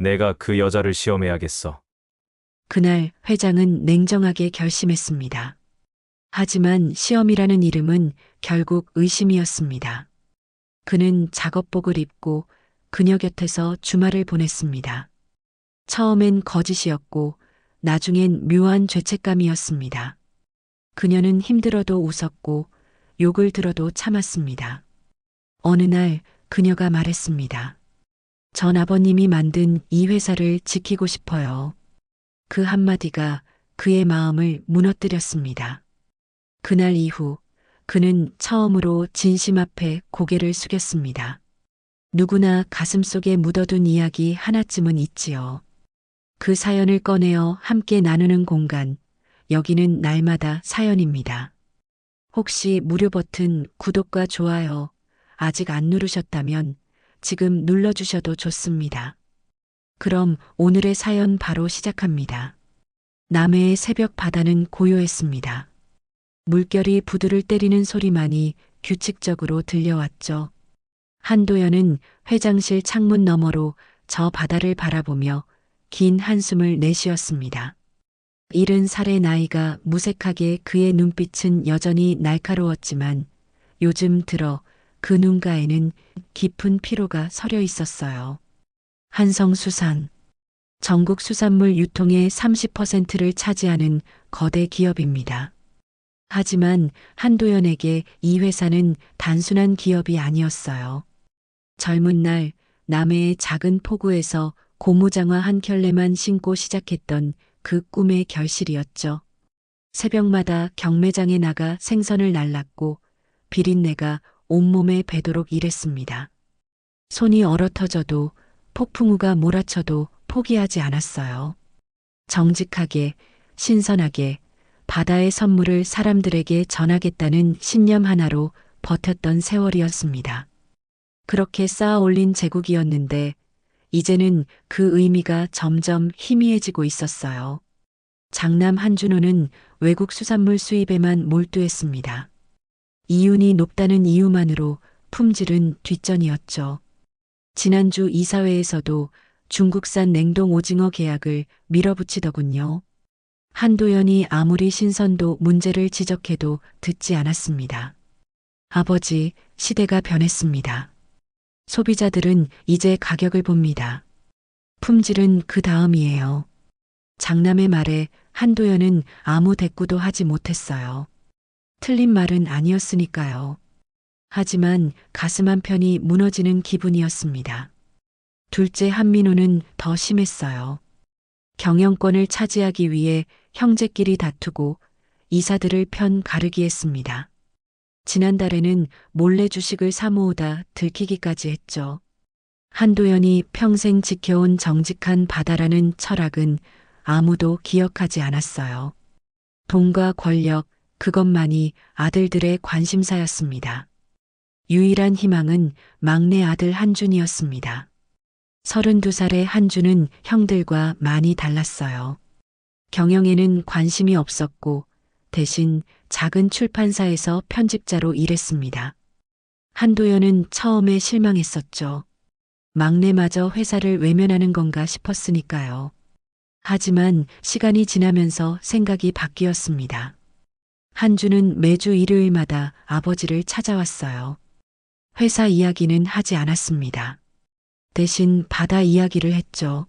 내가 그 여자를 시험해야겠어. 그날 회장은 냉정하게 결심했습니다. 하지만 시험이라는 이름은 결국 의심이었습니다. 그는 작업복을 입고 그녀 곁에서 주말을 보냈습니다. 처음엔 거짓이었고 나중엔 묘한 죄책감이었습니다. 그녀는 힘들어도 웃었고 욕을 들어도 참았습니다. 어느 날 그녀가 말했습니다. 전 아버님이 만든 이 회사를 지키고 싶어요. 그 한마디가 그의 마음을 무너뜨렸습니다. 그날 이후 그는 처음으로 진심 앞에 고개를 숙였습니다. 누구나 가슴속에 묻어둔 이야기 하나쯤은 있지요. 그 사연을 꺼내어 함께 나누는 공간, 여기는 날마다 사연입니다. 혹시 무료 버튼 구독과 좋아요 아직 안 누르셨다면 지금 눌러주셔도 좋습니다. 그럼 오늘의 사연 바로 시작합니다. 남해의 새벽 바다는 고요했습니다. 물결이 부두를 때리는 소리만이 규칙적으로 들려왔죠. 한도연은 회장실 창문 너머로 저 바다를 바라보며 긴 한숨을 내쉬었습니다. 70살의 나이가 무색하게 그의 눈빛은 여전히 날카로웠지만 요즘 들어 그 눈가에는 깊은 피로가 서려 있었어요. 한성수산. 전국 수산물 유통의 30%를 차지하는 거대 기업입니다. 하지만 한도연에게 이 회사는 단순한 기업이 아니었어요. 젊은 날 남해의 작은 포구에서 고무장화 한 켤레만 신고 시작했던 그 꿈의 결실이었죠. 새벽마다 경매장에 나가 생선을 날랐고 비린내가 온몸에 배도록 일했습니다. 손이 얼어터져도 폭풍우가 몰아쳐도 포기하지 않았어요. 정직하게, 신선하게 바다의 선물을 사람들에게 전하겠다는 신념 하나로 버텼던 세월이었습니다. 그렇게 쌓아 올린 제국이었는데 이제는 그 의미가 점점 희미해지고 있었어요. 장남 한준호는 외국 수산물 수입에만 몰두했습니다. 이윤이 높다는 이유만으로 품질은 뒷전이었죠. 지난주 이사회에서도 중국산 냉동 오징어 계약을 밀어붙이더군요. 한도연이 아무리 신선도 문제를 지적해도 듣지 않았습니다. 아버지, 시대가 변했습니다. 소비자들은 이제 가격을 봅니다. 품질은 그 다음이에요. 장남의 말에 한도연은 아무 대꾸도 하지 못했어요. 틀린 말은 아니었으니까요. 하지만 가슴 한편이 무너지는 기분이었습니다. 둘째 한민호는 더 심했어요. 경영권을 차지하기 위해 형제끼리 다투고 이사들을 편 가르기 했습니다. 지난달에는 몰래 주식을 사모으다 들키기까지 했죠. 한도연이 평생 지켜온 정직한 바다라는 철학은 아무도 기억하지 않았어요. 돈과 권력, 그것만이 아들들의 관심사였습니다. 유일한 희망은 막내 아들 한준이었습니다. 32살의 한준은 형들과 많이 달랐어요. 경영에는 관심이 없었고 대신 작은 출판사에서 편집자로 일했습니다. 한도연은 처음에 실망했었죠. 막내마저 회사를 외면하는 건가 싶었으니까요. 하지만 시간이 지나면서 생각이 바뀌었습니다. 한준은 매주 일요일마다 아버지를 찾아왔어요. 회사 이야기는 하지 않았습니다. 대신 바다 이야기를 했죠.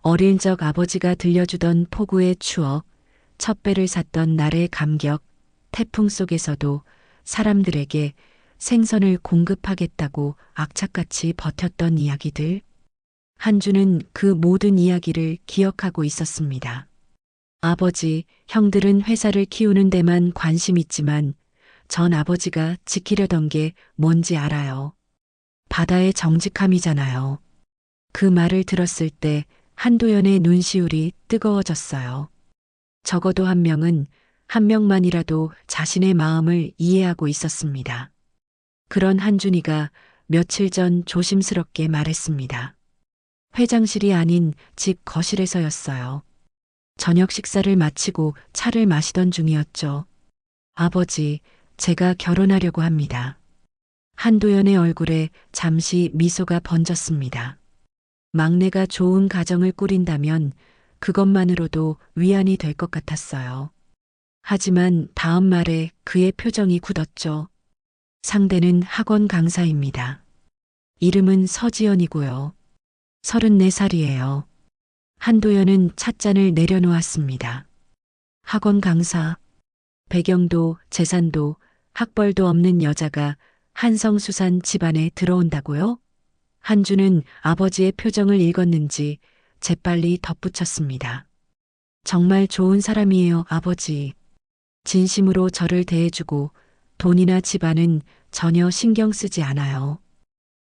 어릴 적 아버지가 들려주던 포구의 추억, 첫 배를 샀던 날의 감격, 태풍 속에서도 사람들에게 생선을 공급하겠다고 악착같이 버텼던 이야기들. 한주는 그 모든 이야기를 기억하고 있었습니다. 아버지, 형들은 회사를 키우는 데만 관심 있지만 전 아버지가 지키려던 게 뭔지 알아요. 바다의 정직함이잖아요. 그 말을 들었을 때 한도연의 눈시울이 뜨거워졌어요. 적어도 한 명은 한 명만이라도 자신의 마음을 이해하고 있었습니다. 그런 한준이가 며칠 전 조심스럽게 말했습니다. 회장실이 아닌 집 거실에서였어요. 저녁 식사를 마치고 차를 마시던 중이었죠. 아버지, 제가 결혼하려고 합니다. 한도연의 얼굴에 잠시 미소가 번졌습니다. 막내가 좋은 가정을 꾸린다면 그것만으로도 위안이 될 것 같았어요. 하지만 다음 말에 그의 표정이 굳었죠. 상대는 학원 강사입니다. 이름은 서지연이고요. 34살이에요. 한도연은 찻잔을 내려놓았습니다. 학원 강사, 배경도 재산도 학벌도 없는 여자가 한성수산 집안에 들어온다고요? 한주는 아버지의 표정을 읽었는지 재빨리 덧붙였습니다. 정말 좋은 사람이에요, 아버지. 진심으로 저를 대해주고 돈이나 집안은 전혀 신경 쓰지 않아요.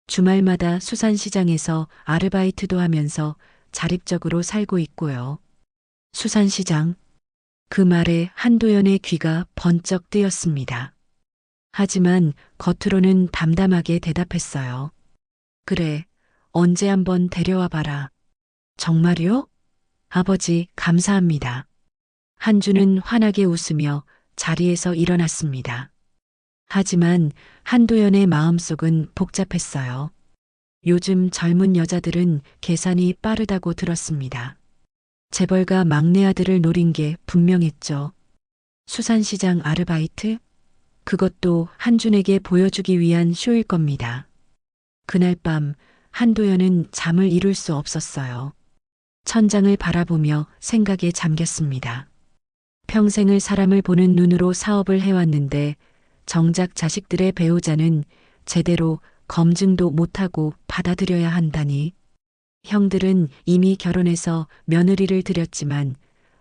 주말마다 수산시장에서 아르바이트도 하면서 자립적으로 살고 있고요. 수산시장. 그 말에 한도연의 귀가 번쩍 뜨였습니다. 하지만 겉으로는 담담하게 대답했어요. 그래, 언제 한번 데려와 봐라. 정말요? 아버지, 감사합니다. 한주는 환하게 웃으며 자리에서 일어났습니다. 하지만 한도연의 마음속은 복잡했어요. 요즘 젊은 여자들은 계산이 빠르다고 들었습니다. 재벌가 막내 아들을 노린 게 분명했죠. 수산시장 아르바이트? 그것도 한준에게 보여주기 위한 쇼일 겁니다. 그날 밤 한도연은 잠을 이룰 수 없었어요. 천장을 바라보며 생각에 잠겼습니다. 평생을 사람을 보는 눈으로 사업을 해왔는데 정작 자식들의 배우자는 제대로 검증도 못하고 받아들여야 한다니. 형들은 이미 결혼해서 며느리를 들였지만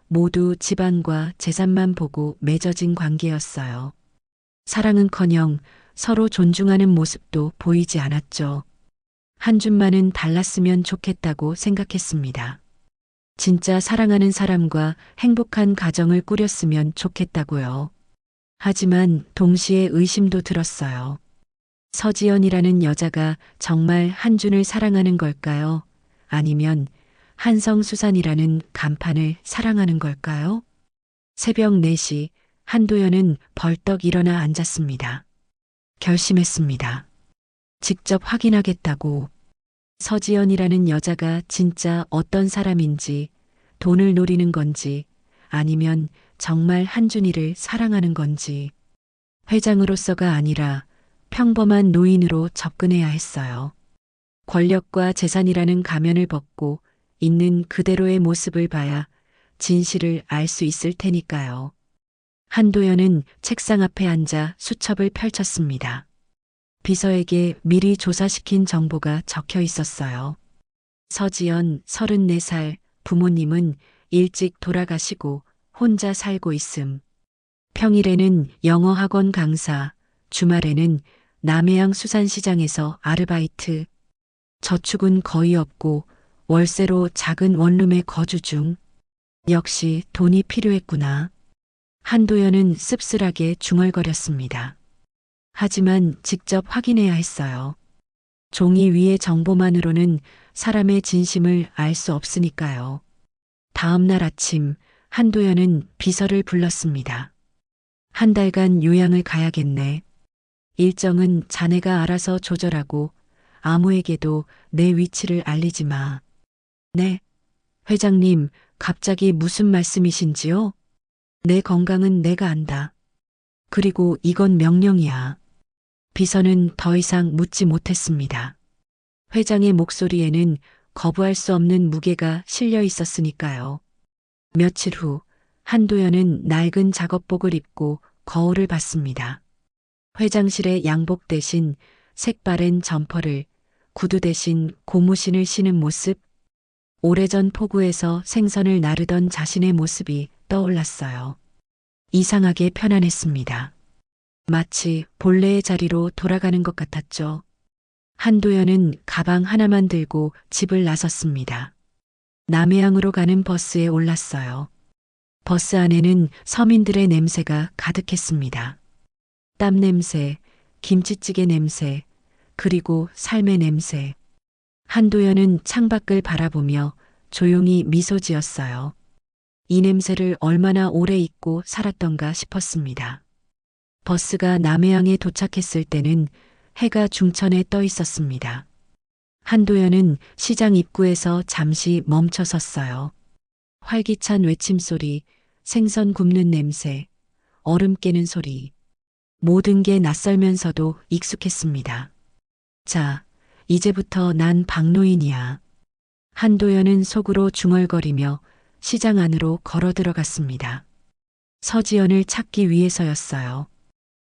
모두 집안과 재산만 보고 맺어진 관계였어요. 사랑은커녕 서로 존중하는 모습도 보이지 않았죠. 한준만은 달랐으면 좋겠다고 생각했습니다. 진짜 사랑하는 사람과 행복한 가정을 꾸렸으면 좋겠다고요. 하지만 동시에 의심도 들었어요. 서지연이라는 여자가 정말 한준을 사랑하는 걸까요? 아니면 한성수산이라는 간판을 사랑하는 걸까요? 새벽 4시 한도연은 벌떡 일어나 앉았습니다. 결심했습니다. 직접 확인하겠다고. 서지연이라는 여자가 진짜 어떤 사람인지, 돈을 노리는 건지, 아니면 정말 한준이를 사랑하는 건지. 회장으로서가 아니라 평범한 노인으로 접근해야 했어요. 권력과 재산이라는 가면을 벗고 있는 그대로의 모습을 봐야 진실을 알 수 있을 테니까요. 한도연은 책상 앞에 앉아 수첩을 펼쳤습니다. 비서에게 미리 조사시킨 정보가 적혀 있었어요. 서지연 34살, 부모님은 일찍 돌아가시고 혼자 살고 있음. 평일에는 영어학원 강사, 주말에는 남해안 수산시장에서 아르바이트. 저축은 거의 없고 월세로 작은 원룸에 거주 중. 역시 돈이 필요했구나. 한도연은 씁쓸하게 중얼거렸습니다. 하지만 직접 확인해야 했어요. 종이 위의 정보만으로는 사람의 진심을 알 수 없으니까요. 다음 날 아침 한도연은 비서를 불렀습니다. 한 달간 요양을 가야겠네. 일정은 자네가 알아서 조절하고 아무에게도 내 위치를 알리지 마. 네. 회장님, 갑자기 무슨 말씀이신지요? 내 건강은 내가 안다. 그리고 이건 명령이야. 비서는 더 이상 묻지 못했습니다. 회장의 목소리에는 거부할 수 없는 무게가 실려 있었으니까요. 며칠 후 한도연은 낡은 작업복을 입고 거울을 봤습니다. 회장실에 양복 대신 색바랜 점퍼를, 구두 대신 고무신을 신은 모습, 오래전 포구에서 생선을 나르던 자신의 모습이 떠올랐어요. 이상하게 편안했습니다. 마치 본래의 자리로 돌아가는 것 같았죠. 한도연은 가방 하나만 들고 집을 나섰습니다. 남해항으로 가는 버스에 올랐어요. 버스 안에는 서민들의 냄새가 가득했습니다. 땀 냄새, 김치찌개 냄새, 그리고 삶의 냄새. 한도연은 창밖을 바라보며 조용히 미소 지었어요. 이 냄새를 얼마나 오래 잊고 살았던가 싶었습니다. 버스가 남해항에 도착했을 때는 해가 중천에 떠 있었습니다. 한도연은 시장 입구에서 잠시 멈춰 섰어요. 활기찬 외침소리, 생선 굽는 냄새, 얼음 깨는 소리. 모든 게 낯설면서도 익숙했습니다. 자, 이제부터 난 박노인이야. 한도연은 속으로 중얼거리며 시장 안으로 걸어 들어갔습니다. 서지연을 찾기 위해서였어요.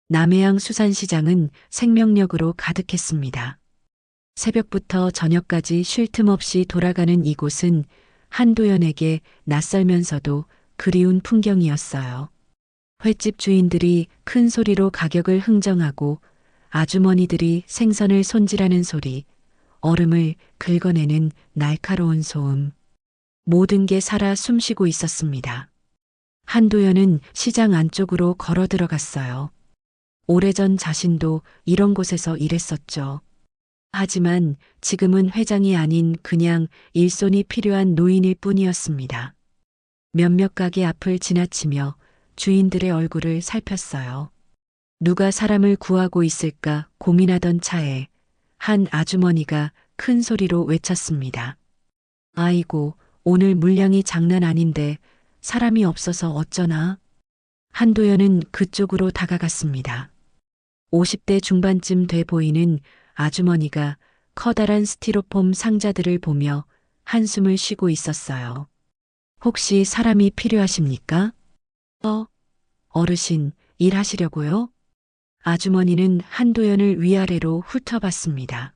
남해안 수산시장은 생명력으로 가득했습니다. 새벽부터 저녁까지 쉴 틈 없이 돌아가는 이곳은 한도연에게 낯설면서도 그리운 풍경이었어요. 횟집 주인들이 큰 소리로 가격을 흥정하고 아주머니들이 생선을 손질하는 소리, 얼음을 긁어내는 날카로운 소음. 모든 게 살아 숨쉬고 있었습니다. 한도연은 시장 안쪽으로 걸어 들어갔어요. 오래전 자신도 이런 곳에서 일했었죠. 하지만 지금은 회장이 아닌 그냥 일손이 필요한 노인일 뿐이었습니다. 몇몇 가게 앞을 지나치며 주인들의 얼굴을 살폈어요. 누가 사람을 구하고 있을까 고민하던 차에 한 아주머니가 큰 소리로 외쳤습니다. 아이고, 오늘 물량이 장난 아닌데 사람이 없어서 어쩌나? 한도연은 그쪽으로 다가갔습니다. 50대 중반쯤 돼 보이는 아주머니가 커다란 스티로폼 상자들을 보며 한숨을 쉬고 있었어요. 혹시 사람이 필요하십니까? 어르신, 일하시려고요? 아주머니는 한도연을 위아래로 훑어봤습니다.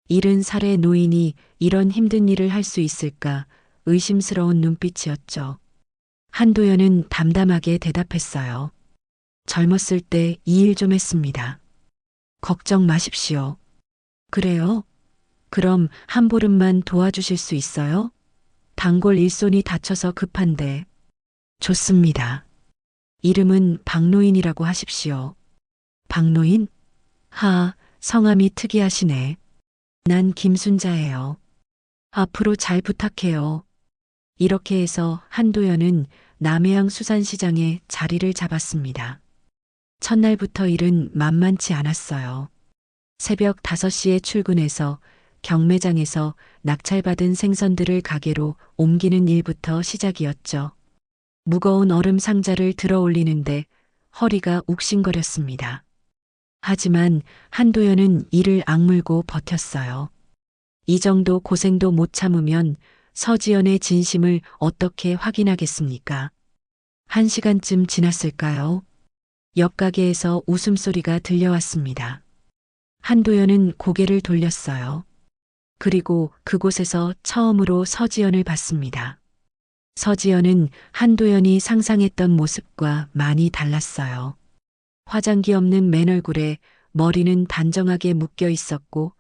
70살의 노인이 이런 힘든 일을 할 수 있을까 의심스러운 눈빛이었죠. 한도연은 담담하게 대답했어요. 젊었을 때 이 일 좀 했습니다. 걱정 마십시오. 그래요? 그럼 한 보름만 도와주실 수 있어요? 단골 일손이 다쳐서 급한데. 좋습니다. 이름은 박노인이라고 하십시오. 박노인? 성함이 특이하시네. 난 김순자예요. 앞으로 잘 부탁해요. 이렇게 해서 한도연은 남해안 수산시장에 자리를 잡았습니다. 첫날부터 일은 만만치 않았어요. 새벽 5시에 출근해서 경매장에서 낙찰받은 생선들을 가게로 옮기는 일부터 시작이었죠. 무거운 얼음 상자를 들어 올리는데 허리가 욱신거렸습니다. 하지만 한도연은 이를 악물고 버텼어요. 이 정도 고생도 못 참으면 서지연의 진심을 어떻게 확인하겠습니까? 1시간쯤 지났을까요? 옆 가게에서 웃음소리가 들려왔습니다. 한도연은 고개를 돌렸어요. 그리고 그곳에서 처음으로 서지연을 봤습니다. 서지연은 한도연이 상상했던 모습과 많이 달랐어요. 화장기 없는 맨얼굴에 머리는 단정하게 묶여 있었고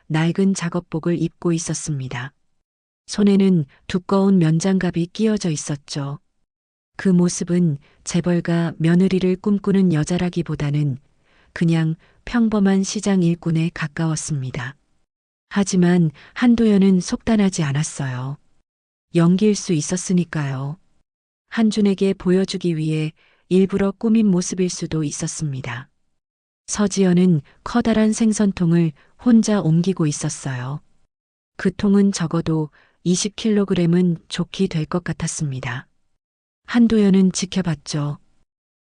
낡은 작업복을 입고 있었습니다. 손에는 두꺼운 면장갑이 끼어져 있었죠. 그 모습은 재벌가 며느리를 꿈꾸는 여자라기보다는 그냥 평범한 시장 일꾼에 가까웠습니다. 하지만 한도연은 속단하지 않았어요. 연기일 수 있었으니까요. 한준에게 보여주기 위해 일부러 꾸민 모습일 수도 있었습니다. 서지연은 커다란 생선통을 혼자 옮기고 있었어요. 그 통은 적어도 20kg은 좋게 될 것 같았습니다. 한도연은 지켜봤죠.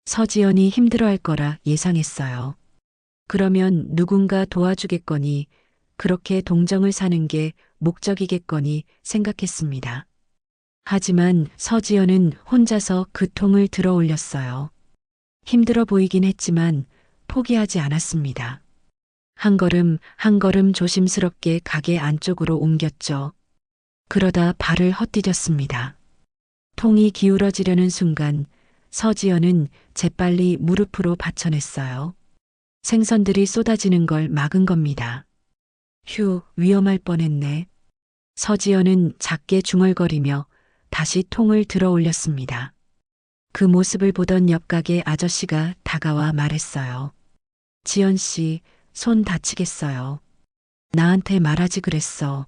서지연이 힘들어할 거라 예상했어요. 그러면 누군가 도와주겠거니, 그렇게 동정을 사는 게 목적이겠거니 생각했습니다. 하지만 서지연은 혼자서 그 통을 들어 올렸어요. 힘들어 보이긴 했지만 포기하지 않았습니다. 한 걸음 한 걸음 조심스럽게 가게 안쪽으로 옮겼죠. 그러다 발을 헛디뎠습니다. 통이 기울어지려는 순간 서지연은 재빨리 무릎으로 받쳐냈어요. 생선들이 쏟아지는 걸 막은 겁니다. 휴, 위험할 뻔했네. 서지연은 작게 중얼거리며 다시 통을 들어 올렸습니다. 그 모습을 보던 옆 가게 아저씨가 다가와 말했어요. 지연 씨, 손 다치겠어요. 나한테 말하지 그랬어.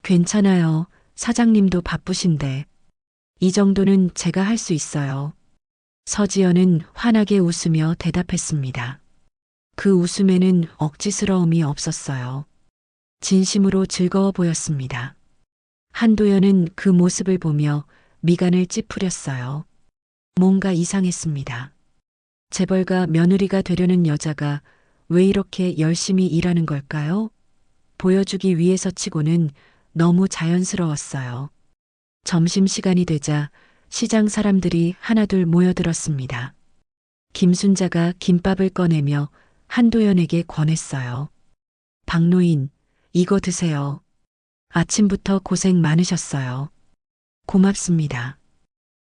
괜찮아요. 사장님도 바쁘신데. 이 정도는 제가 할 수 있어요. 서지연은 환하게 웃으며 대답했습니다. 그 웃음에는 억지스러움이 없었어요. 진심으로 즐거워 보였습니다. 한도연은 그 모습을 보며 미간을 찌푸렸어요. 뭔가 이상했습니다. 재벌가 며느리가 되려는 여자가 왜 이렇게 열심히 일하는 걸까요? 보여주기 위해서 치고는 너무 자연스러웠어요. 점심시간이 되자 시장 사람들이 하나둘 모여들었습니다. 김순자가 김밥을 꺼내며 한도연에게 권했어요. 박노인, 이거 드세요. 아침부터 고생 많으셨어요. 고맙습니다.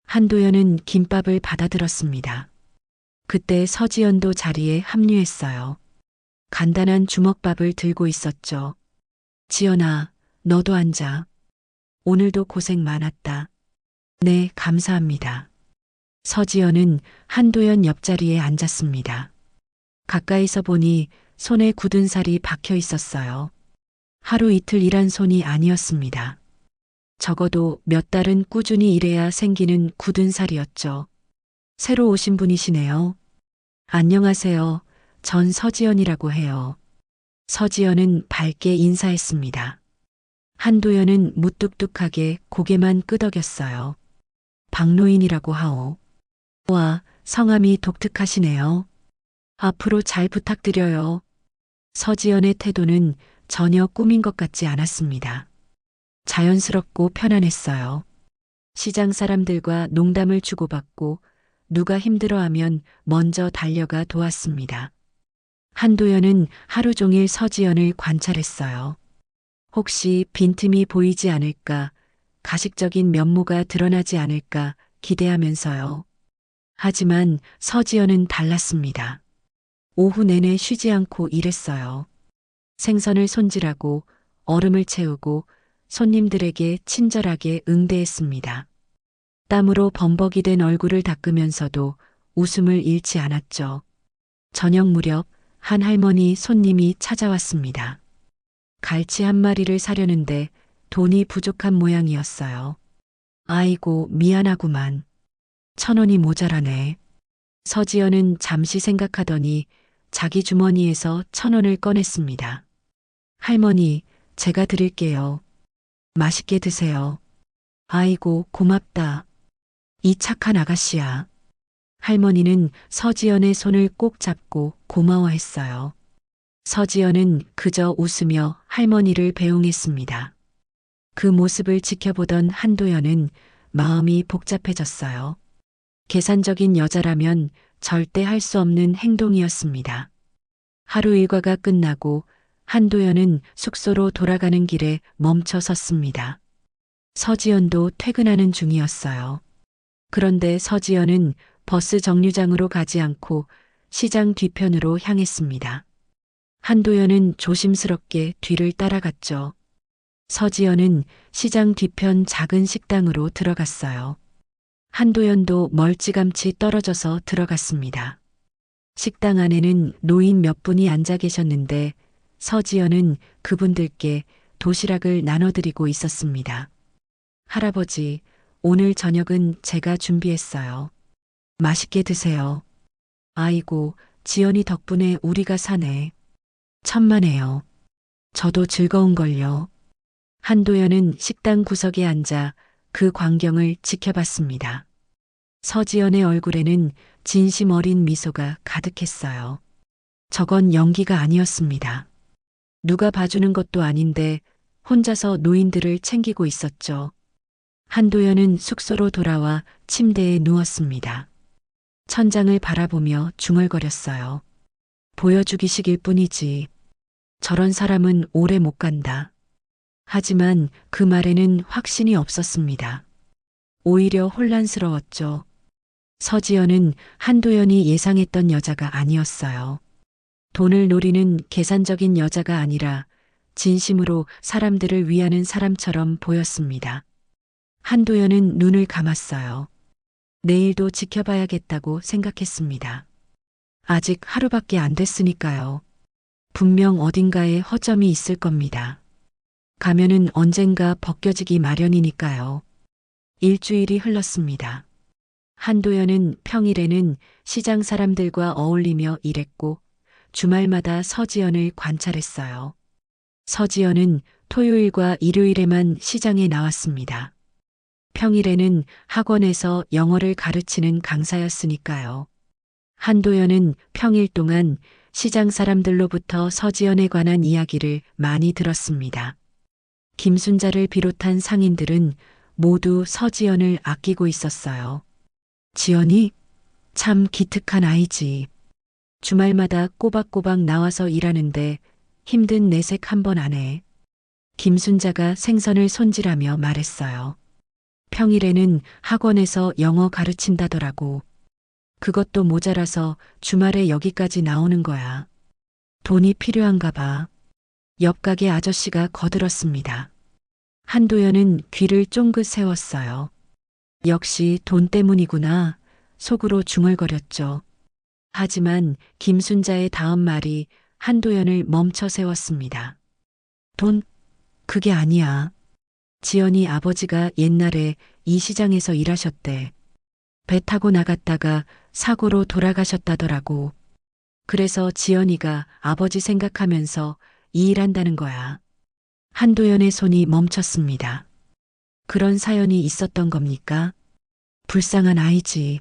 한도연은 김밥을 받아들었습니다. 그때 서지연도 자리에 합류했어요. 간단한 주먹밥을 들고 있었죠. 지연아, 너도 앉아. 오늘도 고생 많았다. 네, 감사합니다. 서지연은 한도연 옆자리에 앉았습니다. 가까이서 보니 손에 굳은 살이 박혀 있었어요. 하루 이틀 일한 손이 아니었습니다. 적어도 몇 달은 꾸준히 일해야 생기는 굳은 살이었죠. 새로 오신 분이시네요. 안녕하세요. 전 서지연이라고 해요. 서지연은 밝게 인사했습니다. 한도연은 무뚝뚝하게 고개만 끄덕였어요. 박노인이라고 하오. 와, 성함이 독특하시네요. 앞으로 잘 부탁드려요. 서지연의 태도는 전혀 꾸민 것 같지 않았습니다. 자연스럽고 편안했어요. 시장 사람들과 농담을 주고받고 누가 힘들어하면 먼저 달려가 도왔습니다. 한도연은 하루 종일 서지연을 관찰했어요. 혹시 빈틈이 보이지 않을까, 가식적인 면모가 드러나지 않을까 기대하면서요. 하지만 서지연은 달랐습니다. 오후 내내 쉬지 않고 일했어요. 생선을 손질하고 얼음을 채우고 손님들에게 친절하게 응대했습니다. 땀으로 범벅이 된 얼굴을 닦으면서도 웃음을 잃지 않았죠. 저녁 무렵 한 할머니 손님이 찾아왔습니다. 갈치 한 마리를 사려는데 돈이 부족한 모양이었어요. 아이고, 미안하구만. 1,000원이 모자라네. 서지연은 잠시 생각하더니 자기 주머니에서 1,000원을 꺼냈습니다. 할머니, 제가 드릴게요. 맛있게 드세요. 아이고, 고맙다. 이 착한 아가씨야. 할머니는 서지연의 손을 꼭 잡고 고마워했어요. 서지연은 그저 웃으며 할머니를 배웅했습니다. 그 모습을 지켜보던 한도연은 마음이 복잡해졌어요. 계산적인 여자라면 절대 할 수 없는 행동이었습니다. 하루 일과가 끝나고 한도연은 숙소로 돌아가는 길에 멈춰 섰습니다. 서지연도 퇴근하는 중이었어요. 그런데 서지연은 버스 정류장으로 가지 않고 시장 뒤편으로 향했습니다. 한도연은 조심스럽게 뒤를 따라갔죠. 서지연은 시장 뒤편 작은 식당으로 들어갔어요. 한도연도 멀찌감치 떨어져서 들어갔습니다. 식당 안에는 노인 몇 분이 앉아 계셨는데 서지연은 그분들께 도시락을 나눠드리고 있었습니다. 할아버지, 오늘 저녁은 제가 준비했어요. 맛있게 드세요. 아이고, 지연이 덕분에 우리가 사네. 천만에요. 저도 즐거운걸요. 한도연은 식당 구석에 앉아 그 광경을 지켜봤습니다. 서지연의 얼굴에는 진심 어린 미소가 가득했어요. 저건 연기가 아니었습니다. 누가 봐주는 것도 아닌데 혼자서 노인들을 챙기고 있었죠. 한도연은 숙소로 돌아와 침대에 누웠습니다. 천장을 바라보며 중얼거렸어요. 보여주기식일 뿐이지. 저런 사람은 오래 못 간다. 하지만 그 말에는 확신이 없었습니다. 오히려 혼란스러웠죠. 서지연은 한도연이 예상했던 여자가 아니었어요. 돈을 노리는 계산적인 여자가 아니라 진심으로 사람들을 위하는 사람처럼 보였습니다. 한도연은 눈을 감았어요. 내일도 지켜봐야겠다고 생각했습니다. 아직 하루밖에 안 됐으니까요. 분명 어딘가에 허점이 있을 겁니다. 가면은 언젠가 벗겨지기 마련이니까요. 일주일이 흘렀습니다. 한도연은 평일에는 시장 사람들과 어울리며 일했고 주말마다 서지연을 관찰했어요. 서지연은 토요일과 일요일에만 시장에 나왔습니다. 평일에는 학원에서 영어를 가르치는 강사였으니까요. 한도연은 평일 동안 시장 사람들로부터 서지연에 관한 이야기를 많이 들었습니다. 김순자를 비롯한 상인들은 모두 서지연을 아끼고 있었어요. 지연이 참 기특한 아이지. 주말마다 꼬박꼬박 나와서 일하는데 힘든 내색 한 번 안 해. 김순자가 생선을 손질하며 말했어요. 평일에는 학원에서 영어 가르친다더라고. 그것도 모자라서 주말에 여기까지 나오는 거야. 돈이 필요한가 봐. 옆 가게 아저씨가 거들었습니다. 한도연은 귀를 쫑긋 세웠어요. 역시 돈 때문이구나. 속으로 중얼거렸죠. 하지만 김순자의 다음 말이 한도연을 멈춰 세웠습니다. 돈? 그게 아니야. 지연이 아버지가 옛날에 이 시장에서 일하셨대. 배 타고 나갔다가 사고로 돌아가셨다더라고. 그래서 지연이가 아버지 생각하면서 이 일한다는 거야. 한도연의 손이 멈췄습니다. 그런 사연이 있었던 겁니까? 불쌍한 아이지.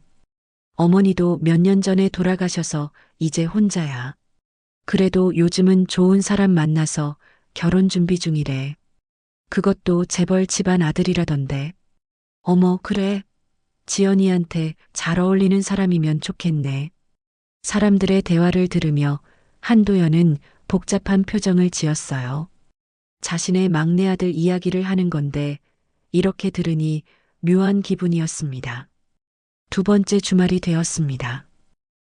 어머니도 몇 년 전에 돌아가셔서 이제 혼자야. 그래도 요즘은 좋은 사람 만나서 결혼 준비 중이래. 그것도 재벌 집안 아들이라던데. 어머, 그래. 지연이한테 잘 어울리는 사람이면 좋겠네. 사람들의 대화를 들으며 한도연은 복잡한 표정을 지었어요. 자신의 막내 아들 이야기를 하는 건데 이렇게 들으니 묘한 기분이었습니다. 두 번째 주말이 되었습니다.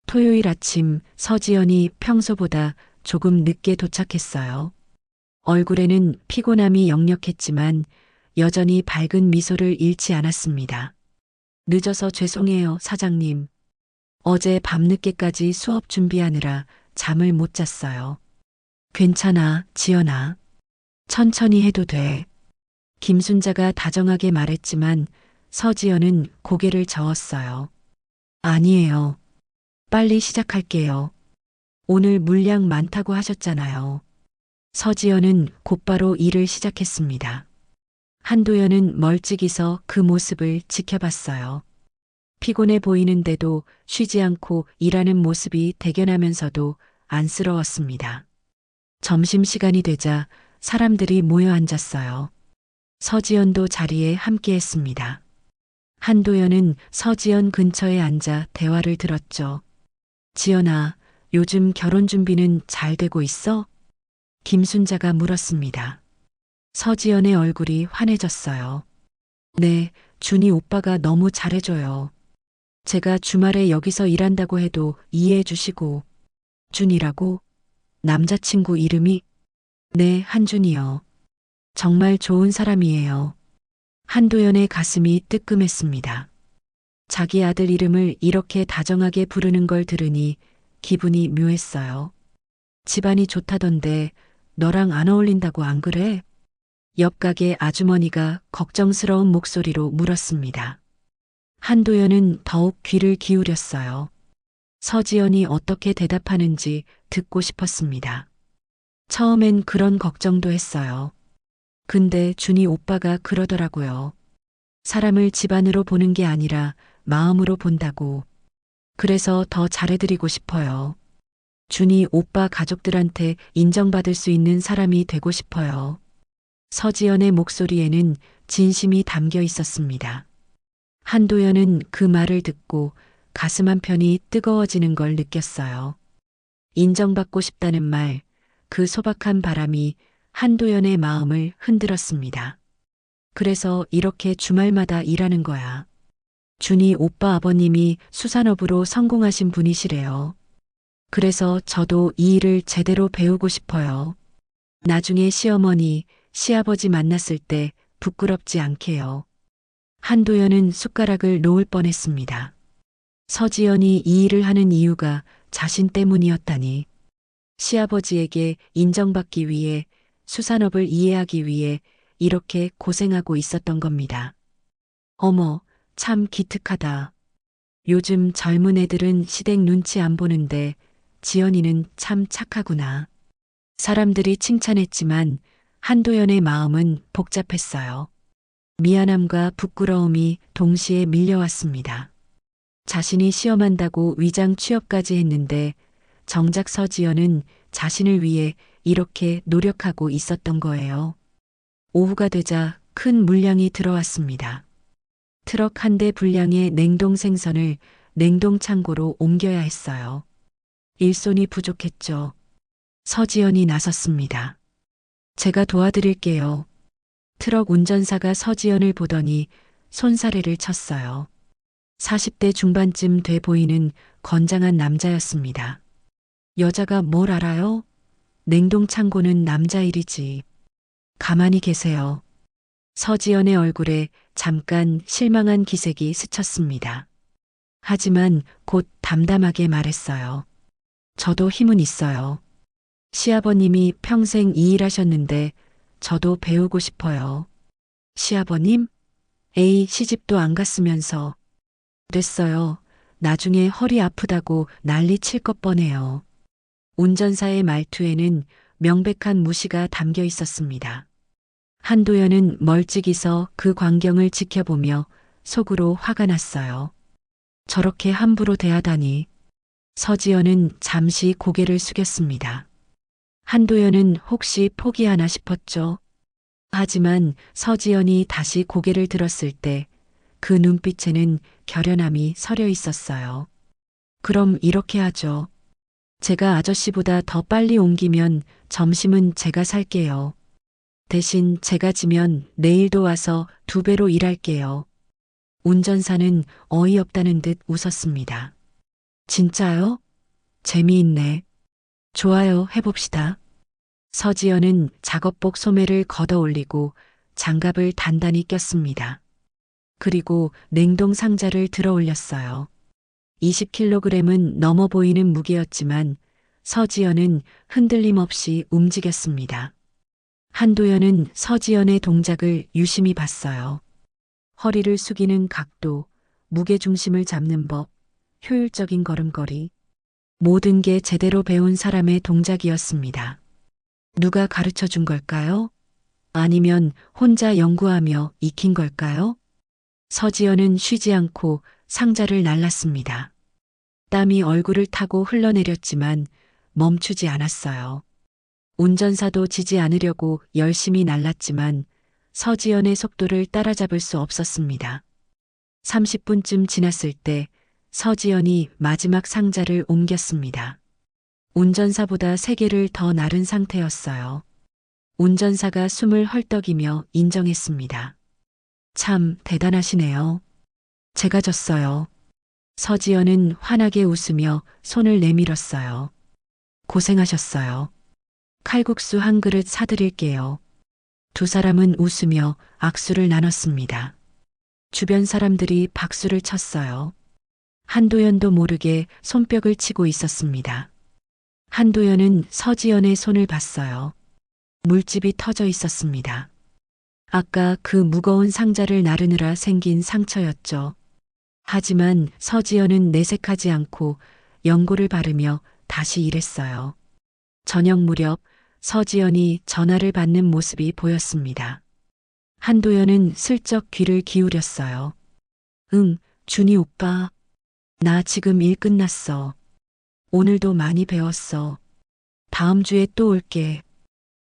토요일 아침 서지연이 평소보다 조금 늦게 도착했어요. 얼굴에는 피곤함이 역력했지만 여전히 밝은 미소를 잃지 않았습니다. 늦어서 죄송해요, 사장님. 어제 밤늦게까지 수업 준비하느라 잠을 못 잤어요. 괜찮아, 지연아. 천천히 해도 돼. 김순자가 다정하게 말했지만 서지연은 고개를 저었어요. 아니에요. 빨리 시작할게요. 오늘 물량 많다고 하셨잖아요. 서지연은 곧바로 일을 시작했습니다. 한도연은 멀찍이서 그 모습을 지켜봤어요. 피곤해 보이는데도 쉬지 않고 일하는 모습이 대견하면서도 안쓰러웠습니다. 점심시간이 되자 사람들이 모여 앉았어요. 서지연도 자리에 함께했습니다. 한도연은 서지연 근처에 앉아 대화를 들었죠. 지연아, 요즘 결혼 준비는 잘 되고 있어? 김순자가 물었습니다. 서지연의 얼굴이 환해졌어요. 네, 준이 오빠가 너무 잘해줘요. 제가 주말에 여기서 일한다고 해도 이해해 주시고. 준이라고? 남자친구 이름이? 네, 한준이요. 정말 좋은 사람이에요. 한도연의 가슴이 뜨끔했습니다. 자기 아들 이름을 이렇게 다정하게 부르는 걸 들으니 기분이 묘했어요. 집안이 좋다던데 너랑 안 어울린다고 안 그래? 옆 가게 아주머니가 걱정스러운 목소리로 물었습니다. 한도연은 더욱 귀를 기울였어요. 서지연이 어떻게 대답하는지 듣고 싶었습니다. 처음엔 그런 걱정도 했어요. 근데 준이 오빠가 그러더라고요. 사람을 집안으로 보는 게 아니라 마음으로 본다고. 그래서 더 잘해드리고 싶어요. 준이 오빠 가족들한테 인정받을 수 있는 사람이 되고 싶어요. 서지연의 목소리에는 진심이 담겨 있었습니다. 한도연은 그 말을 듣고 가슴 한편이 뜨거워지는 걸 느꼈어요. 인정받고 싶다는 말, 그 소박한 바람이 한도연의 마음을 흔들었습니다. 그래서 이렇게 주말마다 일하는 거야. 준이 오빠 아버님이 수산업으로 성공하신 분이시래요. 그래서 저도 이 일을 제대로 배우고 싶어요. 나중에 시어머니, 시아버지 만났을 때 부끄럽지 않게요. 한도연은 숟가락을 놓을 뻔했습니다. 서지연이 이 일을 하는 이유가 자신 때문이었다니. 시아버지에게 인정받기 위해, 수산업을 이해하기 위해 이렇게 고생하고 있었던 겁니다. 어머, 참 기특하다. 요즘 젊은 애들은 시댁 눈치 안 보는데 지연이는 참 착하구나. 사람들이 칭찬했지만 한도연의 마음은 복잡했어요. 미안함과 부끄러움이 동시에 밀려왔습니다. 자신이 시험한다고 위장 취업까지 했는데 정작 서지연은 자신을 위해 이렇게 노력하고 있었던 거예요. 오후가 되자 큰 물량이 들어왔습니다. 트럭 한 대 분량의 냉동 생선을 냉동 창고로 옮겨야 했어요. 일손이 부족했죠. 서지연이 나섰습니다. 제가 도와드릴게요. 트럭 운전사가 서지연을 보더니 손사래를 쳤어요. 40대 중반쯤 돼 보이는 건장한 남자였습니다. 여자가 뭘 알아요? 냉동 창고는 남자 일이지. 가만히 계세요. 서지연의 얼굴에 잠깐 실망한 기색이 스쳤습니다. 하지만 곧 담담하게 말했어요. 저도 힘은 있어요. 시아버님이 평생 이 일 하셨는데 저도 배우고 싶어요. 시아버님? 에이, 시집도 안 갔으면서. 됐어요. 나중에 허리 아프다고 난리 칠 것 뻔해요. 운전사의 말투에는 명백한 무시가 담겨 있었습니다. 한도연은 멀찍이 서 그 광경을 지켜보며 속으로 화가 났어요. 저렇게 함부로 대하다니. 서지연은 잠시 고개를 숙였습니다. 한도연은 혹시 포기하나 싶었죠. 하지만 서지연이 다시 고개를 들었을 때 그 눈빛에는 결연함이 서려 있었어요. 그럼 이렇게 하죠. 제가 아저씨보다 더 빨리 옮기면 점심은 제가 살게요. 대신 제가 지면 내일도 와서 2배로 일할게요. 운전사는 어이없다는 듯 웃었습니다. 진짜요? 재미있네. 좋아요, 해봅시다. 서지연은 작업복 소매를 걷어 올리고 장갑을 단단히 꼈습니다. 그리고 냉동 상자를 들어 올렸어요. 20kg은 넘어 보이는 무게였지만 서지연은 흔들림 없이 움직였습니다. 한도연은 서지연의 동작을 유심히 봤어요. 허리를 숙이는 각도, 무게중심을 잡는 법, 효율적인 걸음걸이. 모든 게 제대로 배운 사람의 동작이었습니다. 누가 가르쳐 준 걸까요? 아니면 혼자 연구하며 익힌 걸까요? 서지연은 쉬지 않고 상자를 날랐습니다. 땀이 얼굴을 타고 흘러내렸지만 멈추지 않았어요. 운전사도 지지 않으려고 열심히 날랐지만 서지연의 속도를 따라잡을 수 없었습니다. 30분쯤 지났을 때 서지연이 마지막 상자를 옮겼습니다. 운전사보다 3개를 더 나른 상태였어요. 운전사가 숨을 헐떡이며 인정했습니다. 참 대단하시네요. 제가 졌어요. 서지연은 환하게 웃으며 손을 내밀었어요. 고생하셨어요. 칼국수 한 그릇 사드릴게요. 두 사람은 웃으며 악수를 나눴습니다. 주변 사람들이 박수를 쳤어요. 한도연도 모르게 손뼉을 치고 있었습니다. 한도연은 서지연의 손을 봤어요. 물집이 터져 있었습니다. 아까 그 무거운 상자를 나르느라 생긴 상처였죠. 하지만 서지연은 내색하지 않고 연고를 바르며 다시 일했어요. 저녁 무렵 서지연이 전화를 받는 모습이 보였습니다. 한도연은 슬쩍 귀를 기울였어요. 응, 준이 오빠. 나 지금 일 끝났어. 오늘도 많이 배웠어. 다음 주에 또 올게.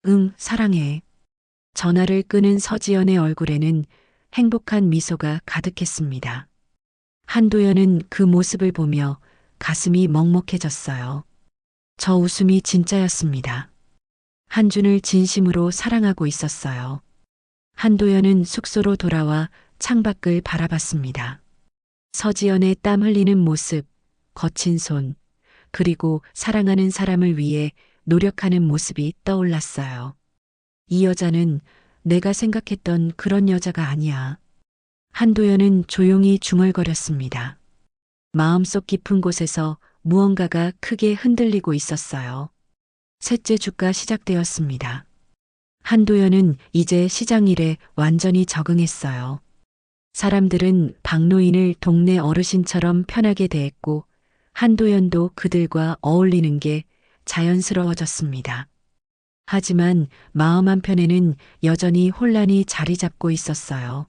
응, 사랑해. 전화를 끄는 서지연의 얼굴에는 행복한 미소가 가득했습니다. 한도연은 그 모습을 보며 가슴이 먹먹해졌어요. 저 웃음이 진짜였습니다. 한준을 진심으로 사랑하고 있었어요. 한도연은 숙소로 돌아와 창밖을 바라봤습니다. 서지연의 땀 흘리는 모습, 거친 손, 그리고 사랑하는 사람을 위해 노력하는 모습이 떠올랐어요. 이 여자는 내가 생각했던 그런 여자가 아니야. 한도연은 조용히 중얼거렸습니다. 마음속 깊은 곳에서 무언가가 크게 흔들리고 있었어요. 셋째 주가 시작되었습니다. 한도연은 이제 시장 일에 완전히 적응했어요. 사람들은 박노인을 동네 어르신처럼 편하게 대했고 한도연도 그들과 어울리는 게 자연스러워졌습니다. 하지만 마음 한편에는 여전히 혼란이 자리 잡고 있었어요.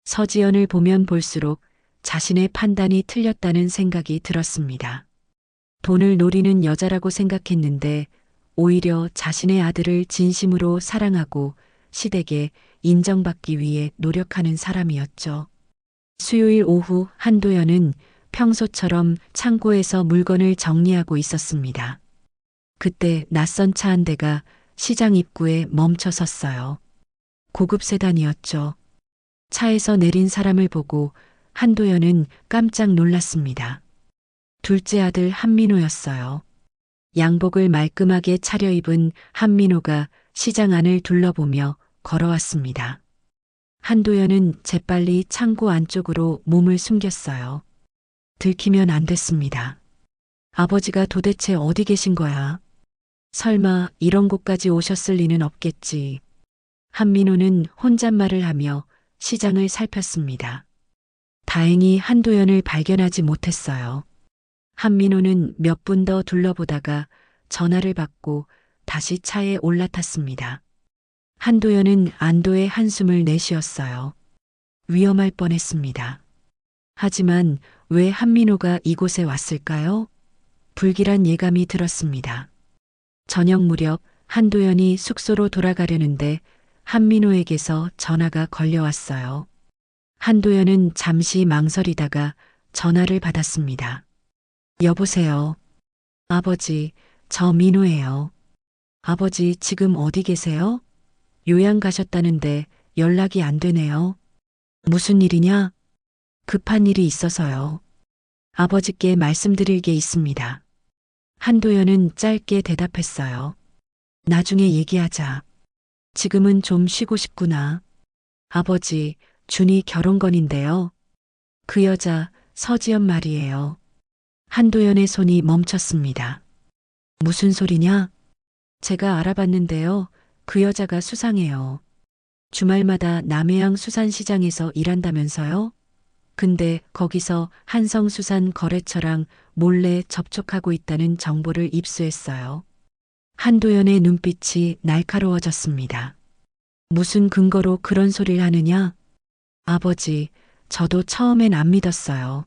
서지연을 보면 볼수록 자신의 판단이 틀렸다는 생각이 들었습니다. 돈을 노리는 여자라고 생각했는데 오히려 자신의 아들을 진심으로 사랑하고 시댁에 인정받기 위해 노력하는 사람이었죠. 수요일 오후 한도연은 평소처럼 창고에서 물건을 정리하고 있었습니다. 그때 낯선 차 한 대가 시장 입구에 멈춰 섰어요. 고급 세단이었죠. 차에서 내린 사람을 보고 한도연은 깜짝 놀랐습니다. 둘째 아들 한민호였어요. 양복을 말끔하게 차려입은 한민호가 시장 안을 둘러보며 걸어왔습니다. 한도연은 재빨리 창고 안쪽으로 몸을 숨겼어요. 들키면 안 됐습니다. 아버지가 도대체 어디 계신 거야? 설마 이런 곳까지 오셨을 리는 없겠지. 한민호는 혼잣말을 하며 시장을 살폈습니다. 다행히 한도연을 발견하지 못했어요. 한민호는 몇 분 더 둘러보다가 전화를 받고 다시 차에 올라탔습니다. 한도연은 안도의 한숨을 내쉬었어요. 위험할 뻔했습니다. 하지만 왜 한민호가 이곳에 왔을까요? 불길한 예감이 들었습니다. 저녁 무렵 한도연이 숙소로 돌아가려는데 한민호에게서 전화가 걸려왔어요. 한도연은 잠시 망설이다가 전화를 받았습니다. 여보세요. 아버지, 저 민호예요. 아버지 지금 어디 계세요? 요양 가셨다는데 연락이 안 되네요. 무슨 일이냐? 급한 일이 있어서요. 아버지께 말씀드릴 게 있습니다. 한도연은 짧게 대답했어요. 나중에 얘기하자. 지금은 좀 쉬고 싶구나. 아버지, 준이 결혼건인데요. 그 여자 서지연 말이에요. 한도연의 손이 멈췄습니다. 무슨 소리냐? 제가 알아봤는데요. 그 여자가 수상해요. 주말마다 남해안 수산시장에서 일한다면서요? 근데 거기서 한성수산 거래처랑 몰래 접촉하고 있다는 정보를 입수했어요. 한도연의 눈빛이 날카로워졌습니다. 무슨 근거로 그런 소리를 하느냐? 아버지, 저도 처음엔 안 믿었어요.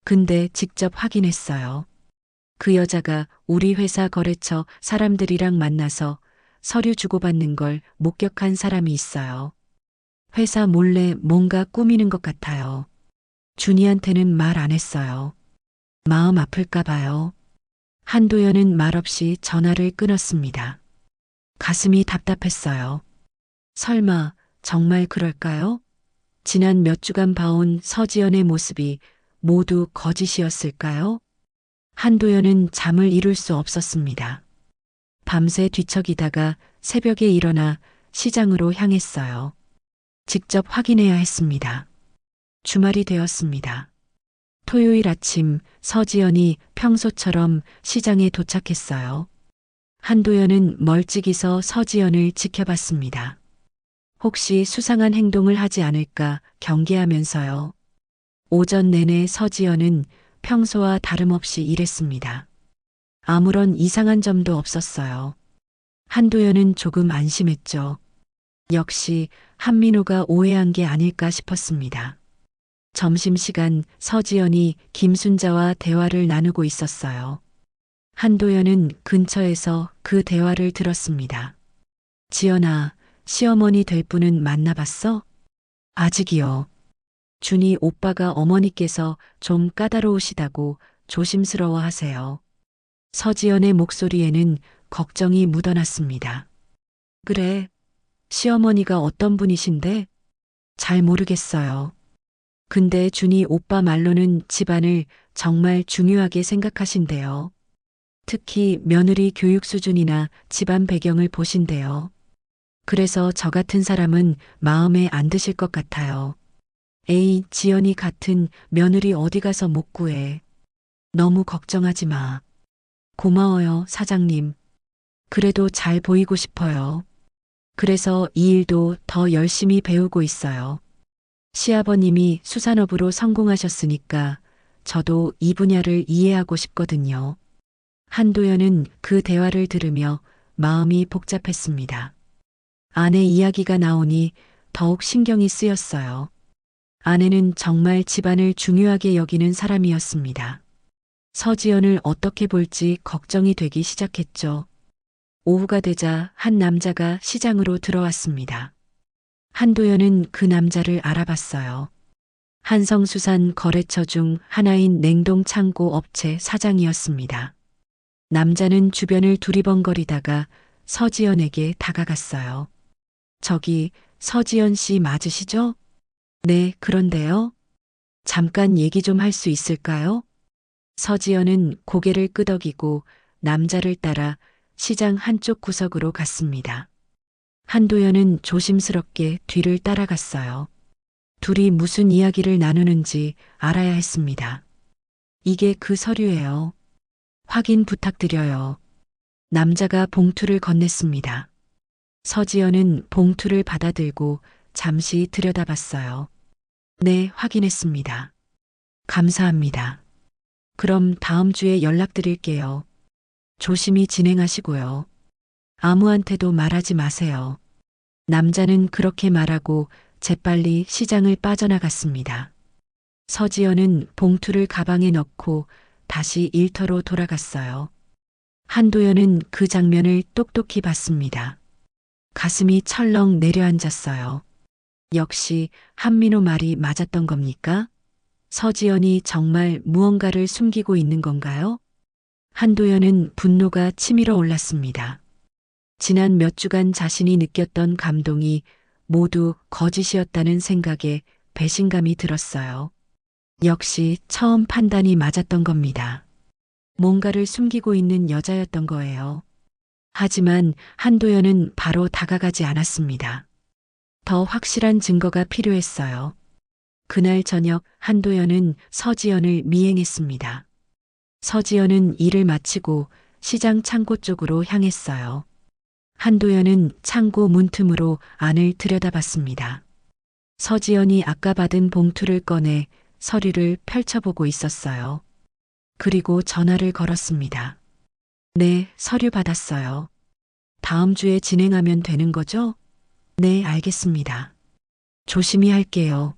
근데 직접 확인했어요. 그 여자가 우리 회사 거래처 사람들이랑 만나서 서류 주고받는 걸 목격한 사람이 있어요. 회사 몰래 뭔가 꾸미는 것 같아요. 준이한테는 말 안 했어요. 마음 아플까 봐요. 한도연은 말없이 전화를 끊었습니다. 가슴이 답답했어요. 설마 정말 그럴까요? 지난 몇 주간 봐온 서지연의 모습이 모두 거짓이었을까요? 한도연은 잠을 이룰 수 없었습니다. 밤새 뒤척이다가 새벽에 일어나 시장으로 향했어요. 직접 확인해야 했습니다. 주말이 되었습니다. 토요일 아침 서지연이 평소처럼 시장에 도착했어요. 한도연은 멀찍이서 서지연을 지켜봤습니다. 혹시 수상한 행동을 하지 않을까 경계하면서요. 오전 내내 서지연은 평소와 다름없이 일했습니다. 아무런 이상한 점도 없었어요. 한도연은 조금 안심했죠. 역시 한민호가 오해한 게 아닐까 싶었습니다. 점심시간 서지연이 김순자와 대화를 나누고 있었어요. 한도연은 근처에서 그 대화를 들었습니다. 지연아, 시어머니 될 분은 만나봤어? 아직이요. 준이 오빠가 어머니께서 좀 까다로우시다고 조심스러워 하세요. 서지연의 목소리에는 걱정이 묻어났습니다. 그래, 시어머니가 어떤 분이신데? 잘 모르겠어요. 근데 준이 오빠 말로는 집안을 정말 중요하게 생각하신대요. 특히 며느리 교육 수준이나 집안 배경을 보신대요. 그래서 저 같은 사람은 마음에 안 드실 것 같아요. 에이, 지연이 같은 며느리 어디 가서 못 구해. 너무 걱정하지 마. 고마워요, 사장님. 그래도 잘 보이고 싶어요. 그래서 이 일도 더 열심히 배우고 있어요. 시아버님이 수산업으로 성공하셨으니까 저도 이 분야를 이해하고 싶거든요. 한도연은 그 대화를 들으며 마음이 복잡했습니다. 아내 이야기가 나오니 더욱 신경이 쓰였어요. 아내는 정말 집안을 중요하게 여기는 사람이었습니다. 서지연을 어떻게 볼지 걱정이 되기 시작했죠. 오후가 되자 한 남자가 시장으로 들어왔습니다. 한도연은 그 남자를 알아봤어요. 한성수산 거래처 중 하나인 냉동창고 업체 사장이었습니다. 남자는 주변을 두리번거리다가 서지연에게 다가갔어요. 저기 서지연 씨 맞으시죠? 네, 그런데요. 잠깐 얘기 좀 할 수 있을까요? 서지연은 고개를 끄덕이고 남자를 따라 시장 한쪽 구석으로 갔습니다. 한도연은 조심스럽게 뒤를 따라갔어요. 둘이 무슨 이야기를 나누는지 알아야 했습니다. 이게 그 서류예요. 확인 부탁드려요. 남자가 봉투를 건넸습니다. 서지연은 봉투를 받아들고 잠시 들여다봤어요. 네, 확인했습니다. 감사합니다. 그럼 다음 주에 연락드릴게요. 조심히 진행하시고요. 아무한테도 말하지 마세요. 남자는 그렇게 말하고 재빨리 시장을 빠져나갔습니다. 서지연은 봉투를 가방에 넣고 다시 일터로 돌아갔어요. 한도연은 그 장면을 똑똑히 봤습니다. 가슴이 철렁 내려앉았어요. 역시 한민호 말이 맞았던 겁니까? 서지연이 정말 무언가를 숨기고 있는 건가요? 한도연은 분노가 치밀어 올랐습니다. 지난 몇 주간 자신이 느꼈던 감동이 모두 거짓이었다는 생각에 배신감이 들었어요. 역시 처음 판단이 맞았던 겁니다. 뭔가를 숨기고 있는 여자였던 거예요. 하지만 한도연은 바로 다가가지 않았습니다. 더 확실한 증거가 필요했어요. 그날 저녁 한도연은 서지연을 미행했습니다. 서지연은 일을 마치고 시장 창고 쪽으로 향했어요. 한도연은 창고 문틈으로 안을 들여다봤습니다. 서지연이 아까 받은 봉투를 꺼내 서류를 펼쳐보고 있었어요. 그리고 전화를 걸었습니다. 네, 서류 받았어요. 다음 주에 진행하면 되는 거죠? 네, 알겠습니다. 조심히 할게요.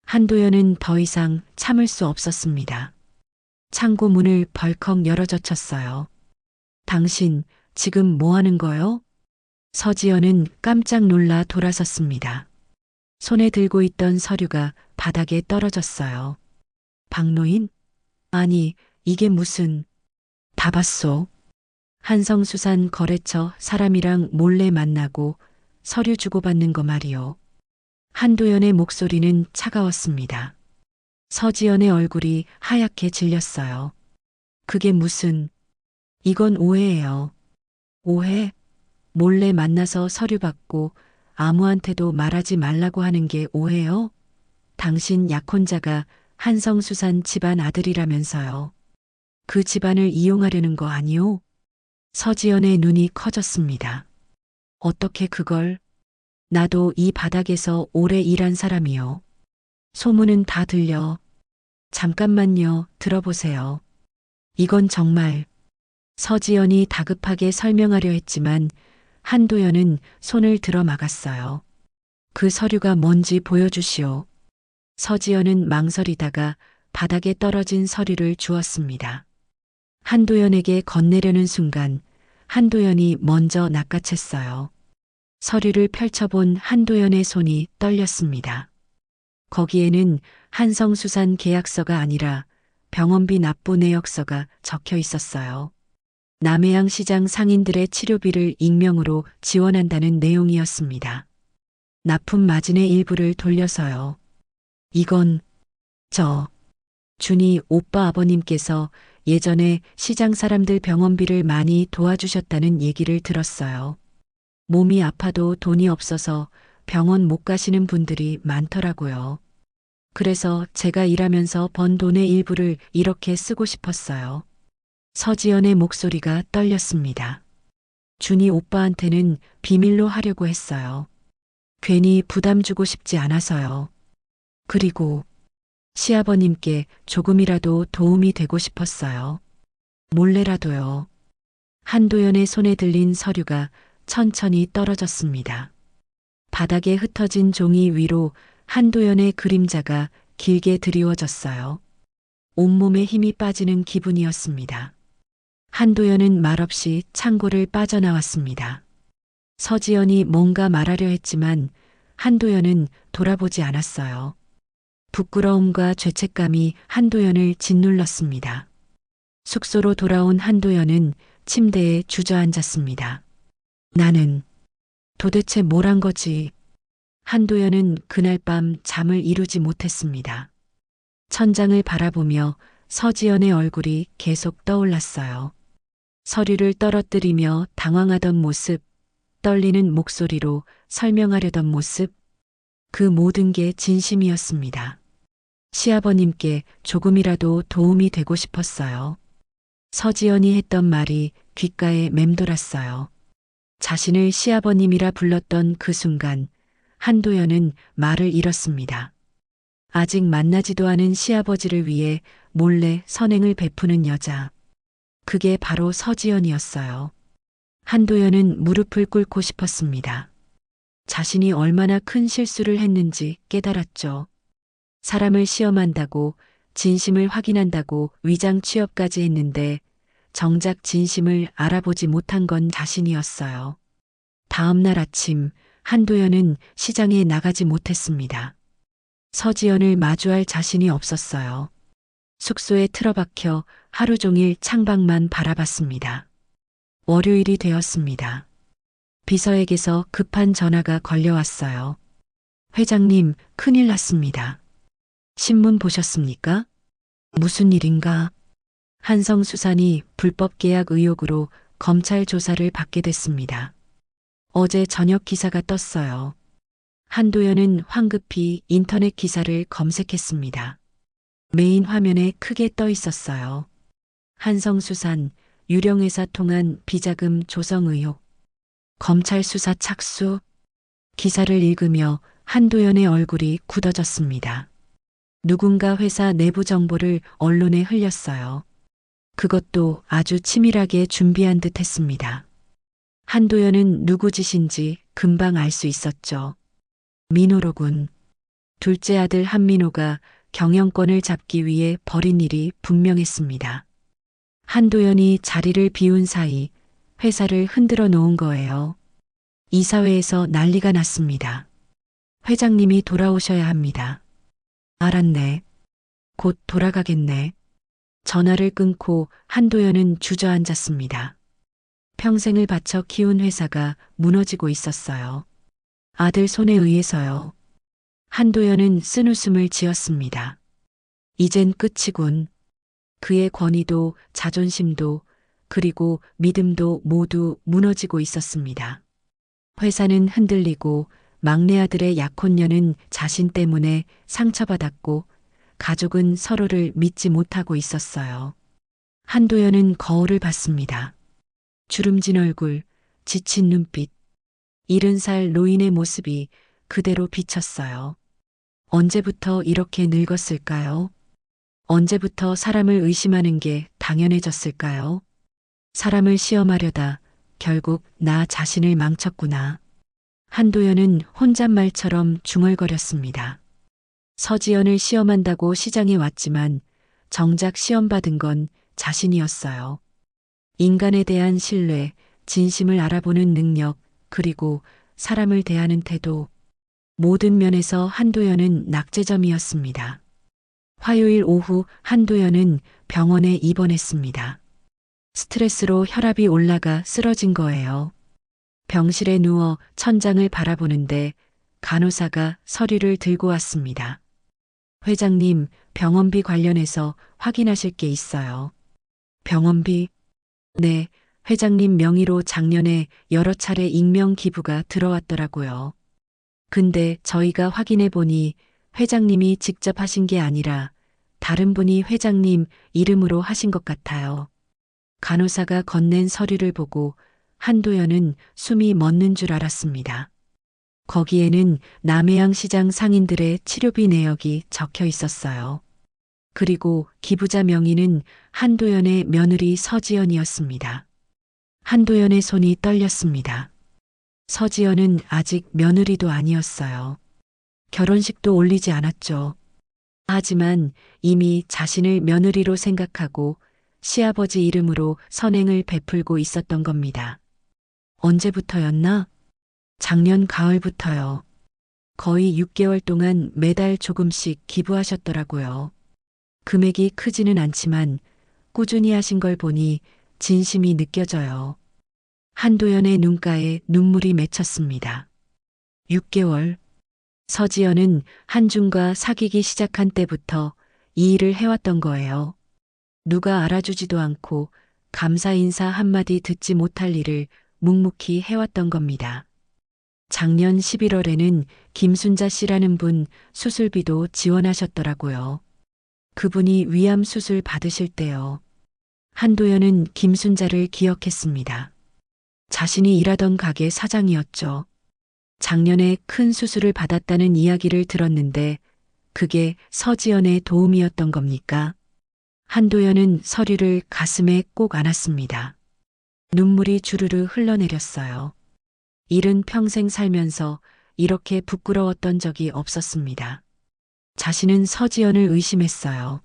한도연은 더 이상 참을 수 없었습니다. 창고 문을 벌컥 열어젖혔어요. 당신 지금 뭐 하는 거요? 서지연은 깜짝 놀라 돌아섰습니다. 손에 들고 있던 서류가 바닥에 떨어졌어요. 박노인? 아니, 이게 무슨... 다 봤소. 한성수산 거래처 사람이랑 몰래 만나고 서류 주고받는 거 말이요. 한도연의 목소리는 차가웠습니다. 서지연의 얼굴이 하얗게 질렸어요. 그게 무슨... 이건 오해예요. 오해? 몰래 만나서 서류 받고 아무한테도 말하지 말라고 하는 게 오해요? 당신 약혼자가 한성수산 집안 아들이라면서요. 그 집안을 이용하려는 거 아니오? 서지연의 눈이 커졌습니다. 어떻게 그걸? 나도 이 바닥에서 오래 일한 사람이요. 소문은 다 들려. 잠깐만요, 들어보세요. 이건 정말... 서지연이 다급하게 설명하려 했지만 한도연은 손을 들어 막았어요. 그 서류가 뭔지 보여주시오. 서지연은 망설이다가 바닥에 떨어진 서류를 주었습니다. 한도연에게 건네려는 순간 한도연이 먼저 낚아챘어요. 서류를 펼쳐본 한도연의 손이 떨렸습니다. 거기에는 한성수산 계약서가 아니라 병원비 납부 내역서가 적혀 있었어요. 남해양 시장 상인들의 치료비를 익명으로 지원한다는 내용이었습니다. 납품 마진의 일부를 돌려서요. 이건 준이 오빠 아버님께서 예전에 시장 사람들 병원비를 많이 도와주셨다는 얘기를 들었어요. 몸이 아파도 돈이 없어서 병원 못 가시는 분들이 많더라고요. 그래서 제가 일하면서 번 돈의 일부를 이렇게 쓰고 싶었어요. 서지연의 목소리가 떨렸습니다. 준이 오빠한테는 비밀로 하려고 했어요. 괜히 부담 주고 싶지 않아서요. 그리고 시아버님께 조금이라도 도움이 되고 싶었어요. 몰래라도요. 한도연의 손에 들린 서류가 천천히 떨어졌습니다. 바닥에 흩어진 종이 위로 한도연의 그림자가 길게 드리워졌어요. 온몸에 힘이 빠지는 기분이었습니다. 한도연은 말없이 창고를 빠져나왔습니다. 서지연이 뭔가 말하려 했지만 한도연은 돌아보지 않았어요. 부끄러움과 죄책감이 한도연을 짓눌렀습니다. 숙소로 돌아온 한도연은 침대에 주저앉았습니다. 나는 도대체 뭘 한 거지? 한도연은 그날 밤 잠을 이루지 못했습니다. 천장을 바라보며 서지연의 얼굴이 계속 떠올랐어요. 서류를 떨어뜨리며 당황하던 모습, 떨리는 목소리로 설명하려던 모습, 그 모든 게 진심이었습니다. 시아버님께 조금이라도 도움이 되고 싶었어요. 서지연이 했던 말이 귓가에 맴돌았어요. 자신을 시아버님이라 불렀던 그 순간 한도연은 말을 잃었습니다. 아직 만나지도 않은 시아버지를 위해 몰래 선행을 베푸는 여자. 그게 바로 서지연이었어요. 한도연은 무릎을 꿇고 싶었습니다. 자신이 얼마나 큰 실수를 했는지 깨달았죠. 사람을 시험한다고, 진심을 확인한다고 위장 취업까지 했는데 정작 진심을 알아보지 못한 건 자신이었어요. 다음 날 아침 한도연은 시장에 나가지 못했습니다. 서지연을 마주할 자신이 없었어요. 숙소에 틀어박혀 하루 종일 창밖만 바라봤습니다. 월요일이 되었습니다. 비서에게서 급한 전화가 걸려왔어요. 회장님, 큰일 났습니다. 신문 보셨습니까? 무슨 일인가? 한성수산이 불법 계약 의혹으로 검찰 조사를 받게 됐습니다. 어제 저녁 기사가 떴어요. 한도연은 황급히 인터넷 기사를 검색했습니다. 메인 화면에 크게 떠 있었어요. 한성수산, 유령회사 통한 비자금 조성 의혹. 검찰 수사 착수. 기사를 읽으며 한도연의 얼굴이 굳어졌습니다. 누군가 회사 내부 정보를 언론에 흘렸어요. 그것도 아주 치밀하게 준비한 듯 했습니다. 한도연은 누구 짓인지 금방 알 수 있었죠. 민호로군. 둘째 아들 한민호가 경영권을 잡기 위해 벌인 일이 분명했습니다. 한도연이 자리를 비운 사이 회사를 흔들어 놓은 거예요. 이사회에서 난리가 났습니다. 회장님이 돌아오셔야 합니다. 알았네. 곧 돌아가겠네. 전화를 끊고 한도연은 주저앉았습니다. 평생을 바쳐 키운 회사가 무너지고 있었어요. 아들 손에 의해서요. 한도연은 쓴웃음을 지었습니다. 이젠 끝이군. 그의 권위도 자존심도 그리고 믿음도 모두 무너지고 있었습니다. 회사는 흔들리고 막내 아들의 약혼녀는 자신 때문에 상처받았고 가족은 서로를 믿지 못하고 있었어요. 한도연은 거울을 봤습니다. 주름진 얼굴, 지친 눈빛, 70살 노인의 모습이 그대로 비쳤어요. 언제부터 이렇게 늙었을까요? 언제부터 사람을 의심하는 게 당연해졌을까요? 사람을 시험하려다 결국 나 자신을 망쳤구나. 한도연은 혼잣말처럼 중얼거렸습니다. 서지연을 시험한다고 시장에 왔지만 정작 시험받은 건 자신이었어요. 인간에 대한 신뢰, 진심을 알아보는 능력, 그리고 사람을 대하는 태도, 모든 면에서 한도연은 낙제점이었습니다. 화요일 오후 한도연은 병원에 입원했습니다. 스트레스로 혈압이 올라가 쓰러진 거예요. 병실에 누워 천장을 바라보는데 간호사가 서류를 들고 왔습니다. 회장님, 병원비 관련해서 확인하실 게 있어요. 병원비? 네, 회장님 명의로 작년에 여러 차례 익명 기부가 들어왔더라고요. 근데 저희가 확인해 보니 회장님이 직접 하신 게 아니라 다른 분이 회장님 이름으로 하신 것 같아요. 간호사가 건넨 서류를 보고 한도연은 숨이 멎는 줄 알았습니다. 거기에는 남해양 시장 상인들의 치료비 내역이 적혀 있었어요. 그리고 기부자 명의는 한도연의 며느리 서지연이었습니다. 한도연의 손이 떨렸습니다. 서지연은 아직 며느리도 아니었어요. 결혼식도 올리지 않았죠. 하지만 이미 자신을 며느리로 생각하고 시아버지 이름으로 선행을 베풀고 있었던 겁니다. 언제부터였나? 작년 가을부터요. 거의 6개월 동안 매달 조금씩 기부하셨더라고요. 금액이 크지는 않지만 꾸준히 하신 걸 보니 진심이 느껴져요. 한도연의 눈가에 눈물이 맺혔습니다. 6개월. 서지연은 한중과 사귀기 시작한 때부터 이 일을 해왔던 거예요. 누가 알아주지도 않고 감사 인사 한마디 듣지 못할 일을 묵묵히 해왔던 겁니다. 작년 11월에는 김순자 씨라는 분 수술비도 지원하셨더라고요. 그분이 위암 수술 받으실 때요. 한도연은 김순자를 기억했습니다. 자신이 일하던 가게 사장이었죠. 작년에 큰 수술을 받았다는 이야기를 들었는데 그게 서지연의 도움이었던 겁니까? 한도연은 서류를 가슴에 꼭 안았습니다. 눈물이 주르르 흘러내렸어요. 일은 평생 살면서 이렇게 부끄러웠던 적이 없었습니다. 자신은 서지연을 의심했어요.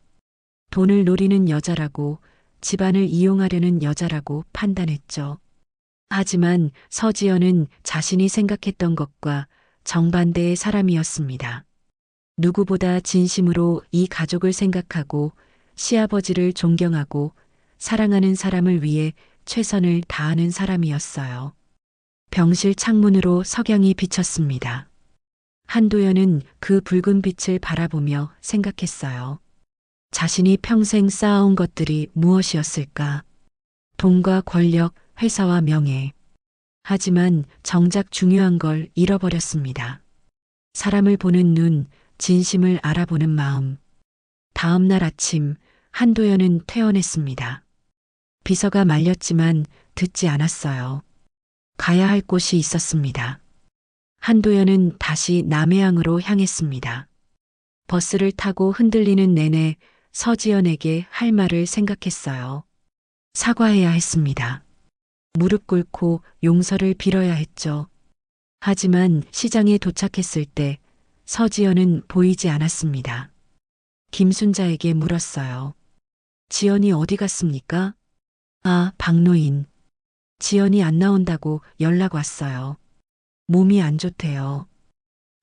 돈을 노리는 여자라고, 집안을 이용하려는 여자라고 판단했죠. 하지만 서지연은 자신이 생각했던 것과 정반대의 사람이었습니다. 누구보다 진심으로 이 가족을 생각하고 시아버지를 존경하고 사랑하는 사람을 위해 최선을 다하는 사람이었어요. 병실 창문으로 석양이 비쳤습니다. 한도연은 그 붉은 빛을 바라보며 생각했어요. 자신이 평생 쌓아온 것들이 무엇이었을까? 돈과 권력, 회사와 명예. 하지만 정작 중요한 걸 잃어버렸습니다. 사람을 보는 눈, 진심을 알아보는 마음. 다음 날 아침 한도연은 퇴원했습니다. 비서가 말렸지만 듣지 않았어요. 가야 할 곳이 있었습니다. 한도연은 다시 남해항으로 향했습니다. 버스를 타고 흔들리는 내내 서지연에게 할 말을 생각했어요. 사과해야 했습니다. 무릎 꿇고 용서를 빌어야 했죠. 하지만 시장에 도착했을 때 서지연은 보이지 않았습니다. 김순자에게 물었어요. 지연이 어디 갔습니까? 아, 박노인. 지연이 안 나온다고 연락 왔어요. 몸이 안 좋대요.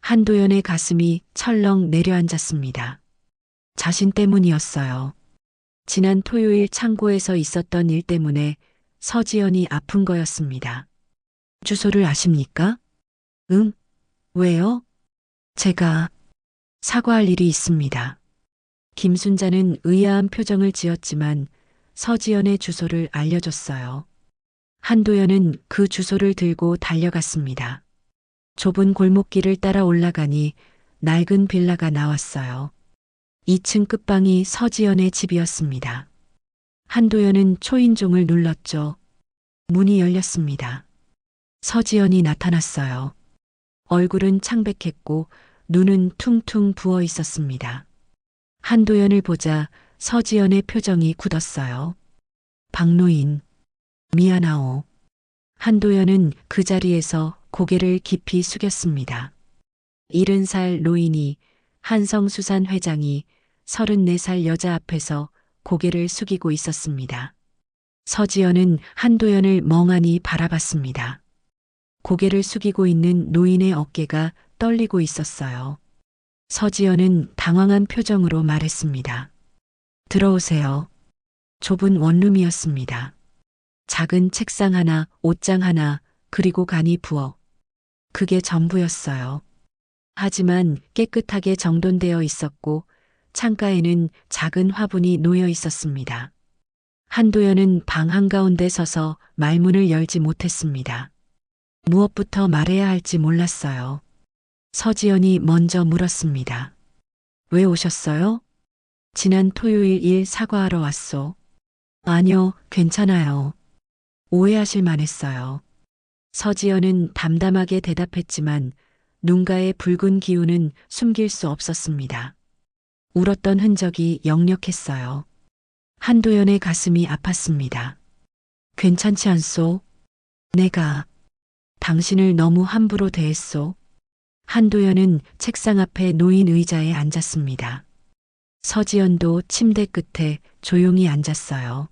한도연의 가슴이 철렁 내려앉았습니다. 자신 때문이었어요. 지난 토요일 창고에서 있었던 일 때문에 서지연이 아픈 거였습니다. 주소를 아십니까? 응? 왜요? 제가 사과할 일이 있습니다. 김순자는 의아한 표정을 지었지만 서지연의 주소를 알려줬어요. 한도연은 그 주소를 들고 달려갔습니다. 좁은 골목길을 따라 올라가니 낡은 빌라가 나왔어요. 2층 끝방이 서지연의 집이었습니다. 한도연은 초인종을 눌렀죠. 문이 열렸습니다. 서지연이 나타났어요. 얼굴은 창백했고 눈은 퉁퉁 부어 있었습니다. 한도연을 보자 서지연의 표정이 굳었어요. 박노인, 미안하오. 한도연은 그 자리에서 고개를 깊이 숙였습니다. 70살 노인이 한성수산 회장이 34살 여자 앞에서 고개를 숙이고 있었습니다. 서지연은 한도연을 멍하니 바라봤습니다. 고개를 숙이고 있는 노인의 어깨가 떨리고 있었어요. 서지연은 당황한 표정으로 말했습니다. 들어오세요. 좁은 원룸이었습니다. 작은 책상 하나, 옷장 하나, 그리고 간이 부엌. 그게 전부였어요. 하지만 깨끗하게 정돈되어 있었고 창가에는 작은 화분이 놓여 있었습니다. 한도연은 방 한가운데 서서 말문을 열지 못했습니다. 무엇부터 말해야 할지 몰랐어요. 서지연이 먼저 물었습니다. 왜 오셨어요? 지난 토요일 일 사과하러 왔소. 아니요, 괜찮아요. 오해하실 만했어요. 서지연은 담담하게 대답했지만 눈가의 붉은 기운은 숨길 수 없었습니다. 울었던 흔적이 역력했어요. 한도연의 가슴이 아팠습니다. 괜찮지 않소? 내가 당신을 너무 함부로 대했소. 한도연은 책상 앞에 놓인 의자에 앉았습니다. 서지연도 침대 끝에 조용히 앉았어요.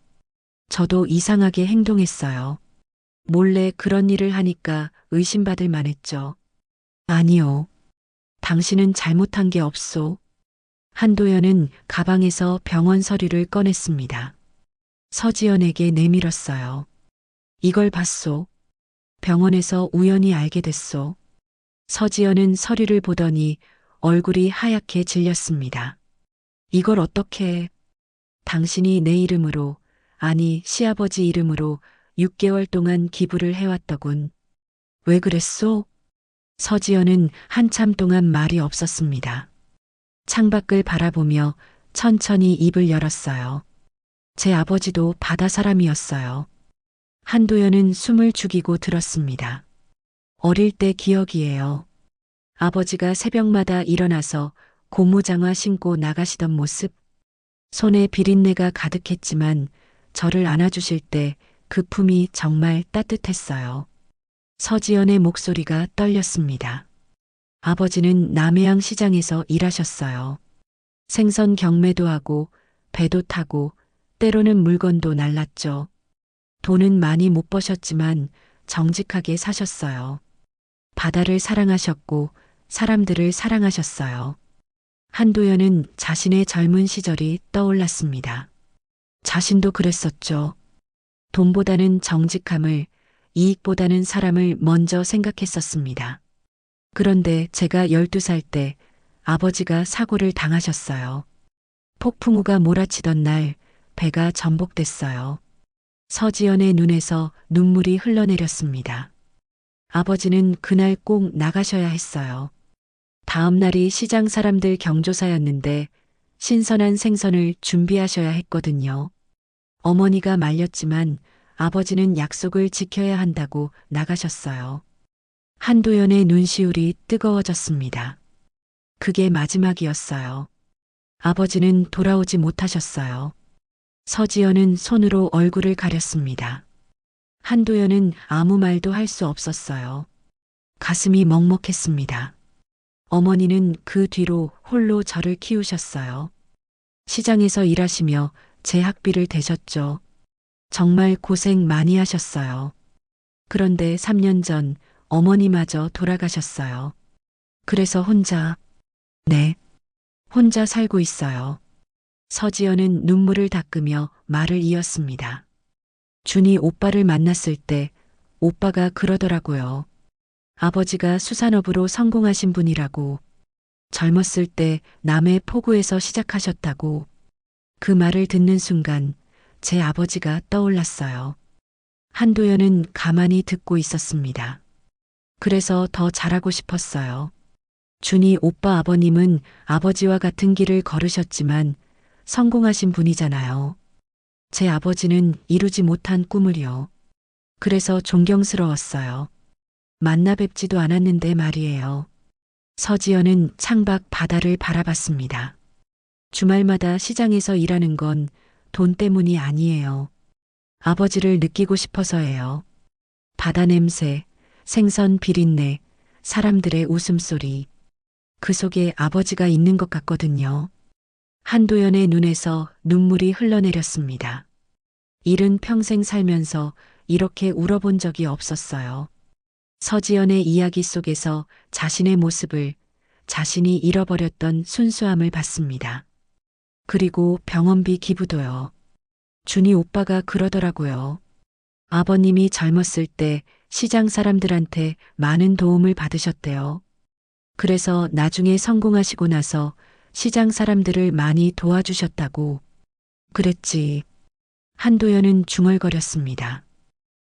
저도 이상하게 행동했어요. 몰래 그런 일을 하니까 의심받을 만했죠. 아니요. 당신은 잘못한 게 없소. 한도연은 가방에서 병원 서류를 꺼냈습니다. 서지연에게 내밀었어요. 이걸 봤소. 병원에서 우연히 알게 됐소. 서지연은 서류를 보더니 얼굴이 하얗게 질렸습니다. 이걸 어떻게 당신이 내 이름으로, 아니 시아버지 이름으로 6개월 동안 기부를 해왔더군. 왜 그랬소? 서지연은 한참 동안 말이 없었습니다. 창밖을 바라보며 천천히 입을 열었어요. 제 아버지도 바다 사람이었어요. 한도연은 숨을 죽이고 들었습니다. 어릴 때 기억이에요. 아버지가 새벽마다 일어나서 고무장화 신고 나가시던 모습. 손에 비린내가 가득했지만 저를 안아주실 때 그 품이 정말 따뜻했어요. 서지연의 목소리가 떨렸습니다. 아버지는 남해안 시장에서 일하셨어요. 생선 경매도 하고 배도 타고 때로는 물건도 날랐죠. 돈은 많이 못 버셨지만 정직하게 사셨어요. 바다를 사랑하셨고 사람들을 사랑하셨어요. 한도연은 자신의 젊은 시절이 떠올랐습니다. 자신도 그랬었죠. 돈보다는 정직함을, 이익보다는 사람을 먼저 생각했었습니다. 그런데 제가 12살 때 아버지가 사고를 당하셨어요. 폭풍우가 몰아치던 날 배가 전복됐어요. 서지연의 눈에서 눈물이 흘러내렸습니다. 아버지는 그날 꼭 나가셔야 했어요. 다음 날이 시장 사람들 경조사였는데 신선한 생선을 준비하셔야 했거든요. 어머니가 말렸지만 아버지는 약속을 지켜야 한다고 나가셨어요. 한도연의 눈시울이 뜨거워졌습니다. 그게 마지막이었어요. 아버지는 돌아오지 못하셨어요. 서지연은 손으로 얼굴을 가렸습니다. 한도연은 아무 말도 할 수 없었어요. 가슴이 먹먹했습니다. 어머니는 그 뒤로 홀로 저를 키우셨어요. 시장에서 일하시며 제 학비를 대셨죠. 정말 고생 많이 하셨어요. 그런데 3년 전 어머니마저 돌아가셨어요. 그래서 네, 혼자 살고 있어요. 서지연은 눈물을 닦으며 말을 이었습니다. 준이 오빠를 만났을 때 오빠가 그러더라고요. 아버지가 수산업으로 성공하신 분이라고. 젊었을 때 남해 포구에서 시작하셨다고. 그 말을 듣는 순간 제 아버지가 떠올랐어요. 한도연은 가만히 듣고 있었습니다. 그래서 더 잘하고 싶었어요. 준이 오빠 아버님은 아버지와 같은 길을 걸으셨지만 성공하신 분이잖아요. 제 아버지는 이루지 못한 꿈을요. 그래서 존경스러웠어요. 만나 뵙지도 않았는데 말이에요. 서지연은 창밖 바다를 바라봤습니다. 주말마다 시장에서 일하는 건 돈 때문이 아니에요. 아버지를 느끼고 싶어서예요. 바다 냄새, 생선 비린내, 사람들의 웃음소리. 그 속에 아버지가 있는 것 같거든요. 한도연의 눈에서 눈물이 흘러내렸습니다. 일은 평생 살면서 이렇게 울어본 적이 없었어요. 서지연의 이야기 속에서 자신의 모습을, 자신이 잃어버렸던 순수함을 봤습니다. 그리고 병원비 기부도요. 준이 오빠가 그러더라고요. 아버님이 젊었을 때 시장 사람들한테 많은 도움을 받으셨대요. 그래서 나중에 성공하시고 나서 시장 사람들을 많이 도와주셨다고. 그랬지. 한도연은 중얼거렸습니다.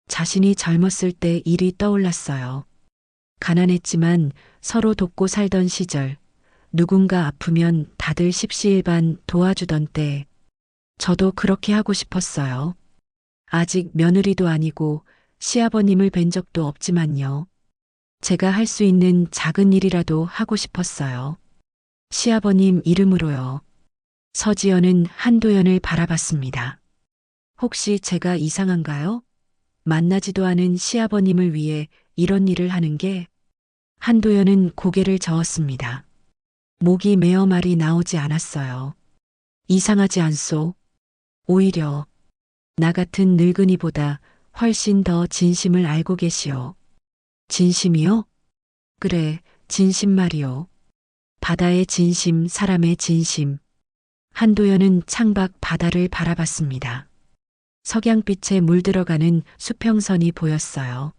자신이 젊었을 때 일이 떠올랐어요. 가난했지만 서로 돕고 살던 시절, 누군가 아프면 다들 십시일반 도와주던 때, 저도 그렇게 하고 싶었어요. 아직 며느리도 아니고 시아버님을 뵌 적도 없지만요. 제가 할 수 있는 작은 일이라도 하고 싶었어요. 시아버님 이름으로요. 서지연은 한도연을 바라봤습니다. 혹시 제가 이상한가요? 만나지도 않은 시아버님을 위해 이런 일을 하는 게. 한도연은 고개를 저었습니다. 목이 메어 말이 나오지 않았어요. 이상하지 않소? 오히려 나 같은 늙은이보다 훨씬 더 진심을 알고 계시오. 진심이요? 그래, 진심 말이요. 바다의 진심, 사람의 진심. 한도연은 창밖 바다를 바라봤습니다. 석양빛에 물들어가는 수평선이 보였어요.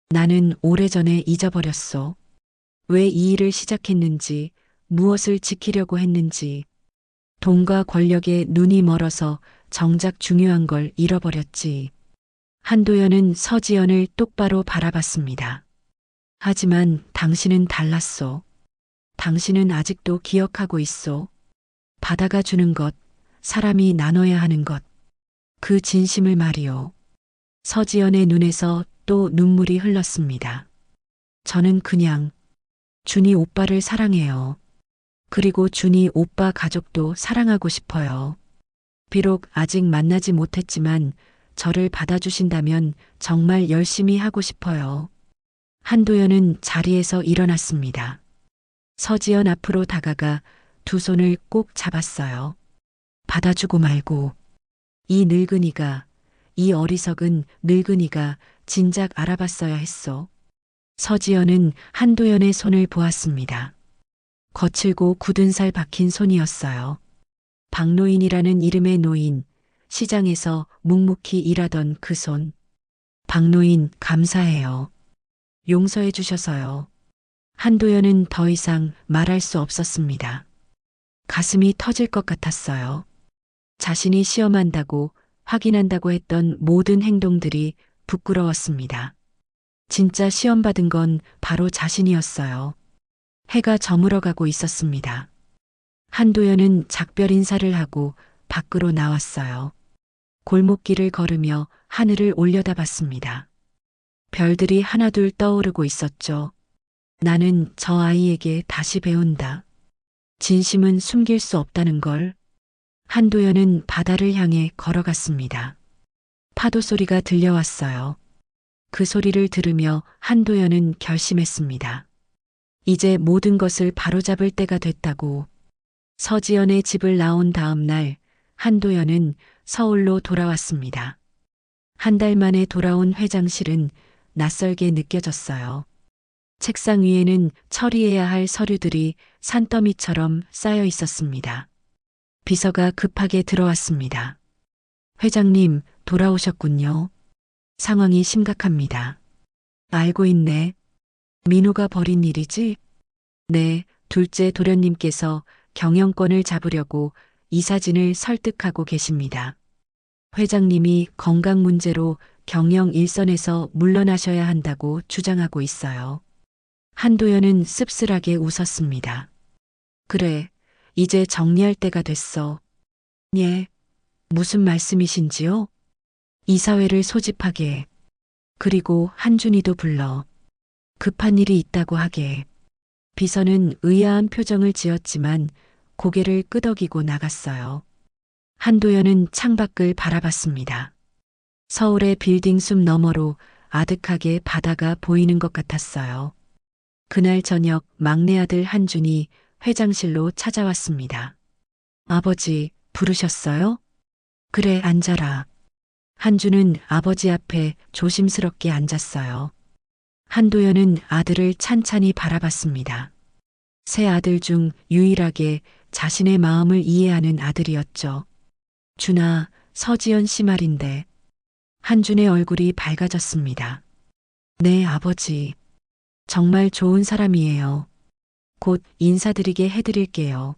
나는 오래전에 잊어버렸소. 왜 이 일을 시작했는지, 무엇을 지키려고 했는지. 돈과 권력에 눈이 멀어서 정작 중요한 걸 잃어버렸지. 한도연은 서지연을 똑바로 바라봤습니다. 하지만 당신은 달랐소. 당신은 아직도 기억하고 있소. 바다가 주는 것, 사람이 나눠야 하는 것. 그 진심을 말이오. 서지연의 눈에서 또 눈물이 흘렀습니다. 저는 그냥 준이 오빠를 사랑해요. 그리고 준이 오빠 가족도 사랑하고 싶어요. 비록 아직 만나지 못했지만 저를 받아주신다면 정말 열심히 하고 싶어요. 한도연은 자리에서 일어났습니다. 서지연 앞으로 다가가 두 손을 꼭 잡았어요. 받아주고 말고. 이 늙은이가, 이 어리석은 늙은이가 진작 알아봤어야 했어. 서지연은 한도연의 손을 보았습니다. 거칠고 굳은 살 박힌 손이었어요. 박노인이라는 이름의 노인, 시장에서 묵묵히 일하던 그 손. 박노인 감사해요. 용서해 주셔서요. 한도연은 더 이상 말할 수 없었습니다. 가슴이 터질 것 같았어요. 자신이 시험한다고 확인한다고 했던 모든 행동들이 부끄러웠습니다. 진짜 시험 받은 건 바로 자신이었어요. 해가 저물어가고 있었습니다. 한도연은 작별 인사를 하고 밖으로 나왔어요. 골목길을 걸으며 하늘을 올려다봤습니다. 별들이 하나둘 떠오르고 있었죠. 나는 저 아이에게 다시 배운다. 진심은 숨길 수 없다는 걸. 한도연은 바다를 향해 걸어갔습니다. 파도 소리가 들려왔어요. 그 소리를 들으며 한도연은 결심했습니다. 이제 모든 것을 바로잡을 때가 됐다고. 서지연의 집을 나온 다음 날 한도연은 서울로 돌아왔습니다. 한 달 만에 돌아온 회장실은 낯설게 느껴졌어요. 책상 위에는 처리해야 할 서류들이 산더미처럼 쌓여 있었습니다. 비서가 급하게 들어왔습니다. 회장님, 돌아오셨군요. 상황이 심각합니다. 알고 있네. 민호가 벌인 일이지? 네, 둘째 도련님께서 경영권을 잡으려고 이사진을 설득하고 계십니다. 회장님이 건강 문제로 경영 일선에서 물러나셔야 한다고 주장하고 있어요. 한도연은 씁쓸하게 웃었습니다. 그래, 이제 정리할 때가 됐어. 예, 무슨 말씀이신지요? 이사회를 소집하게. 그리고 한준이도 불러. 급한 일이 있다고 하게. 비서는 의아한 표정을 지었지만 고개를 끄덕이고 나갔어요. 한도연은 창밖을 바라봤습니다. 서울의 빌딩 숲 너머로 아득하게 바다가 보이는 것 같았어요. 그날 저녁 막내 아들 한준이 회장실로 찾아왔습니다. 아버지, 부르셨어요? 그래, 앉아라. 한준은 아버지 앞에 조심스럽게 앉았어요. 한도연은 아들을 찬찬히 바라봤습니다. 세 아들 중 유일하게 자신의 마음을 이해하는 아들이었죠. 준아, 서지연 씨 말인데. 한준의 얼굴이 밝아졌습니다. 네, 아버지. 정말 좋은 사람이에요. 곧 인사드리게 해드릴게요.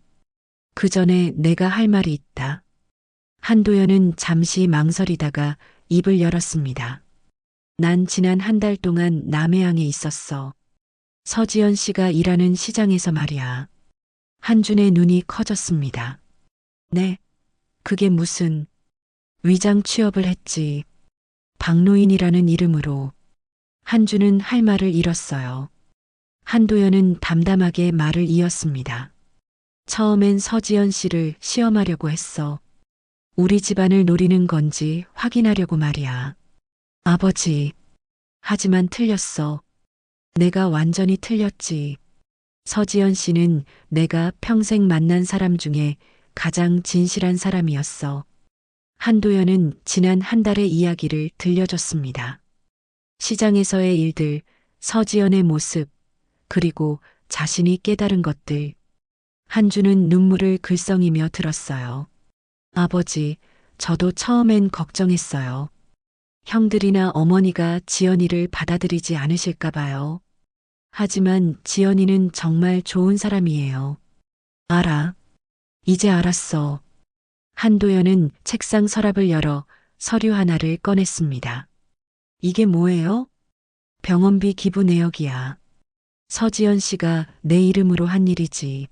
그 전에 내가 할 말이 있다. 한도연은 잠시 망설이다가 입을 열었습니다. 난 지난 한 달 동안 남해항에 있었어. 서지연 씨가 일하는 시장에서 말이야. 한준의 눈이 커졌습니다. 네, 그게 무슨 위장 취업을 했지. 박노인이라는 이름으로. 한준은 할 말을 잃었어요. 한도연은 담담하게 말을 이었습니다. 처음엔 서지연 씨를 시험하려고 했어. 우리 집안을 노리는 건지 확인하려고 말이야. 아버지. 하지만 틀렸어. 내가 완전히 틀렸지. 서지연 씨는 내가 평생 만난 사람 중에 가장 진실한 사람이었어. 한도연은 지난 한 달의 이야기를 들려줬습니다. 시장에서의 일들, 서지연의 모습, 그리고 자신이 깨달은 것들. 한주는 눈물을 글썽이며 들었어요. 아버지, 저도 처음엔 걱정했어요. 형들이나 어머니가 지연이를 받아들이지 않으실까 봐요. 하지만 지연이는 정말 좋은 사람이에요. 알아. 이제 알았어. 한도연은 책상 서랍을 열어 서류 하나를 꺼냈습니다. 이게 뭐예요? 병원비 기부 내역이야. 서지연 씨가 내 이름으로 한 일이지.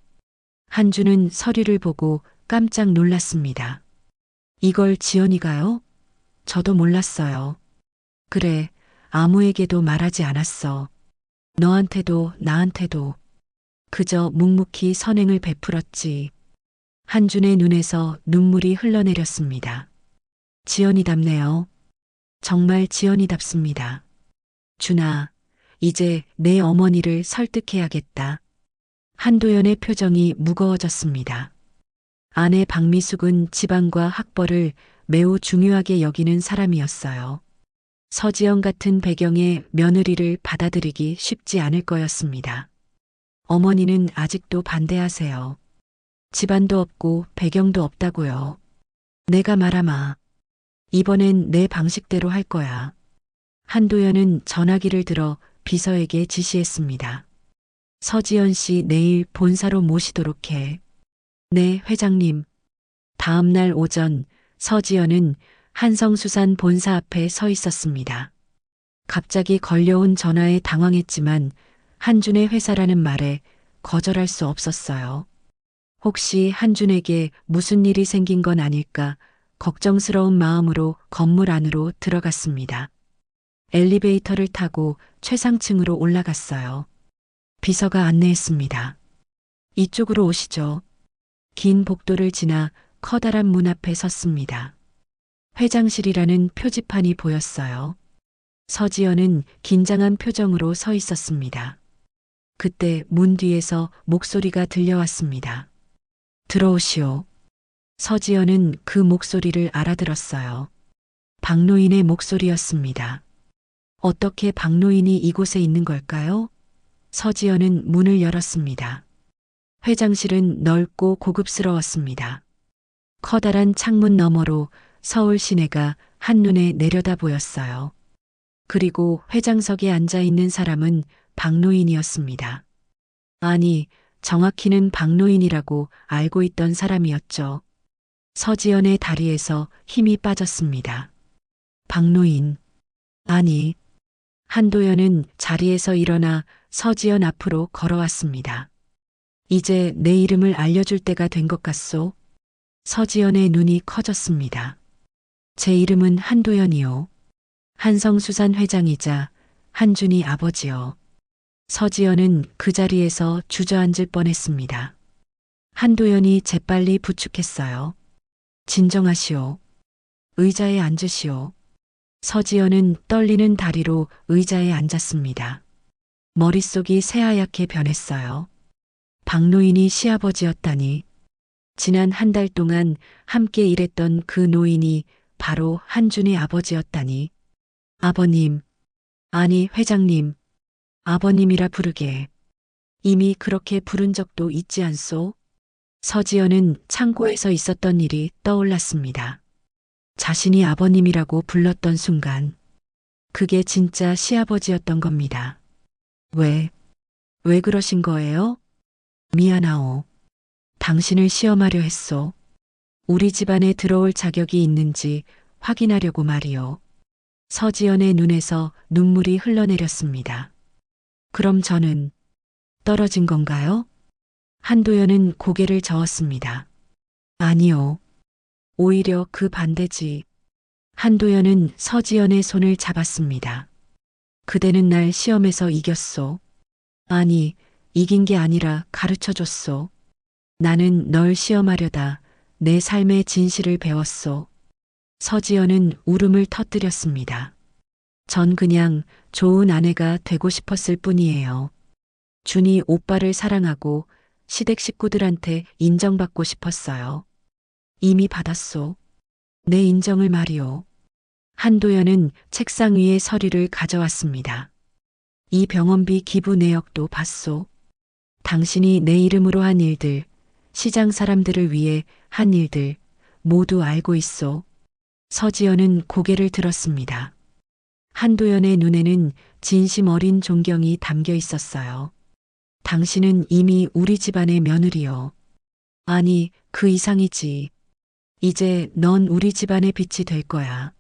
한주는 서류를 보고 깜짝 놀랐습니다. 이걸 지연이가요? 저도 몰랐어요. 그래, 아무에게도 말하지 않았어. 너한테도 나한테도. 그저 묵묵히 선행을 베풀었지. 한준의 눈에서 눈물이 흘러내렸습니다. 지연이답네요. 정말 지연이답습니다. 준아, 이제 내 어머니를 설득해야겠다. 한도연의 표정이 무거워졌습니다. 아내 박미숙은 집안과 학벌을 매우 중요하게 여기는 사람이었어요. 서지연 같은 배경의 며느리를 받아들이기 쉽지 않을 거였습니다. 어머니는 아직도 반대하세요. 집안도 없고 배경도 없다고요. 내가 말아마. 이번엔 내 방식대로 할 거야. 한도연은 전화기를 들어 비서에게 지시했습니다. 서지연 씨 내일 본사로 모시도록 해. 네, 회장님. 다음 날 오전 서지연은 한성수산 본사 앞에 서 있었습니다. 갑자기 걸려온 전화에 당황했지만 한준의 회사라는 말에 거절할 수 없었어요. 혹시 한준에게 무슨 일이 생긴 건 아닐까 걱정스러운 마음으로 건물 안으로 들어갔습니다. 엘리베이터를 타고 최상층으로 올라갔어요. 비서가 안내했습니다. 이쪽으로 오시죠. 긴 복도를 지나 커다란 문 앞에 섰습니다. 회장실이라는 표지판이 보였어요. 서지연은 긴장한 표정으로 서 있었습니다. 그때 문 뒤에서 목소리가 들려왔습니다. 들어오시오. 서지연은 그 목소리를 알아들었어요. 박노인의 목소리였습니다. 어떻게 박노인이 이곳에 있는 걸까요? 서지연은 문을 열었습니다. 회장실은 넓고 고급스러웠습니다. 커다란 창문 너머로 서울 시내가 한눈에 내려다 보였어요. 그리고 회장석에 앉아 있는 사람은 박노인이었습니다. 아니, 정확히는 박노인이라고 알고 있던 사람이었죠. 서지연의 다리에서 힘이 빠졌습니다. 박노인. 아니. 한도연은 자리에서 일어나 서지연 앞으로 걸어왔습니다. 이제 내 이름을 알려줄 때가 된 것 같소? 서지연의 눈이 커졌습니다. 제 이름은 한도연이요. 한성수산 회장이자 한준이 아버지요. 서지연은 그 자리에서 주저앉을 뻔했습니다. 한도연이 재빨리 부축했어요. 진정하시오. 의자에 앉으시오. 서지연은 떨리는 다리로 의자에 앉았습니다. 머릿속이 새하얗게 변했어요. 박노인이 시아버지였다니. 지난 한 달 동안 함께 일했던 그 노인이 바로 한준의 아버지였다니. 아버님. 아니, 회장님. 아버님이라 부르게. 이미 그렇게 부른 적도 있지 않소? 서지연은 창고에서 있었던 일이 떠올랐습니다. 자신이 아버님이라고 불렀던 순간, 그게 진짜 시아버지였던 겁니다. 왜 그러신 거예요? 미안하오. 당신을 시험하려 했소. 우리 집안에 들어올 자격이 있는지 확인하려고 말이오. 서지연의 눈에서 눈물이 흘러내렸습니다. 그럼 저는 떨어진 건가요? 한도연은 고개를 저었습니다. 아니요. 오히려 그 반대지. 한도연은 서지연의 손을 잡았습니다. 그대는 날 시험에서 이겼소. 아니, 이긴 게 아니라 가르쳐줬소. 나는 널 시험하려다 내 삶의 진실을 배웠소. 서지연은 울음을 터뜨렸습니다. 전 그냥 좋은 아내가 되고 싶었을 뿐이에요. 준이 오빠를 사랑하고 시댁 식구들한테 인정받고 싶었어요. 이미 받았소. 내 인정을 말이오. 한도연은 책상 위에 서류를 가져왔습니다. 이 병원비 기부 내역도 봤소. 당신이 내 이름으로 한 일들, 시장 사람들을 위해 한 일들 모두 알고 있소. 서지연은 고개를 들었습니다. 한도연의 눈에는 진심 어린 존경이 담겨 있었어요. 당신은 이미 우리 집안의 며느리요. 아니, 그 이상이지. 이제 넌 우리 집안의 빛이 될 거야.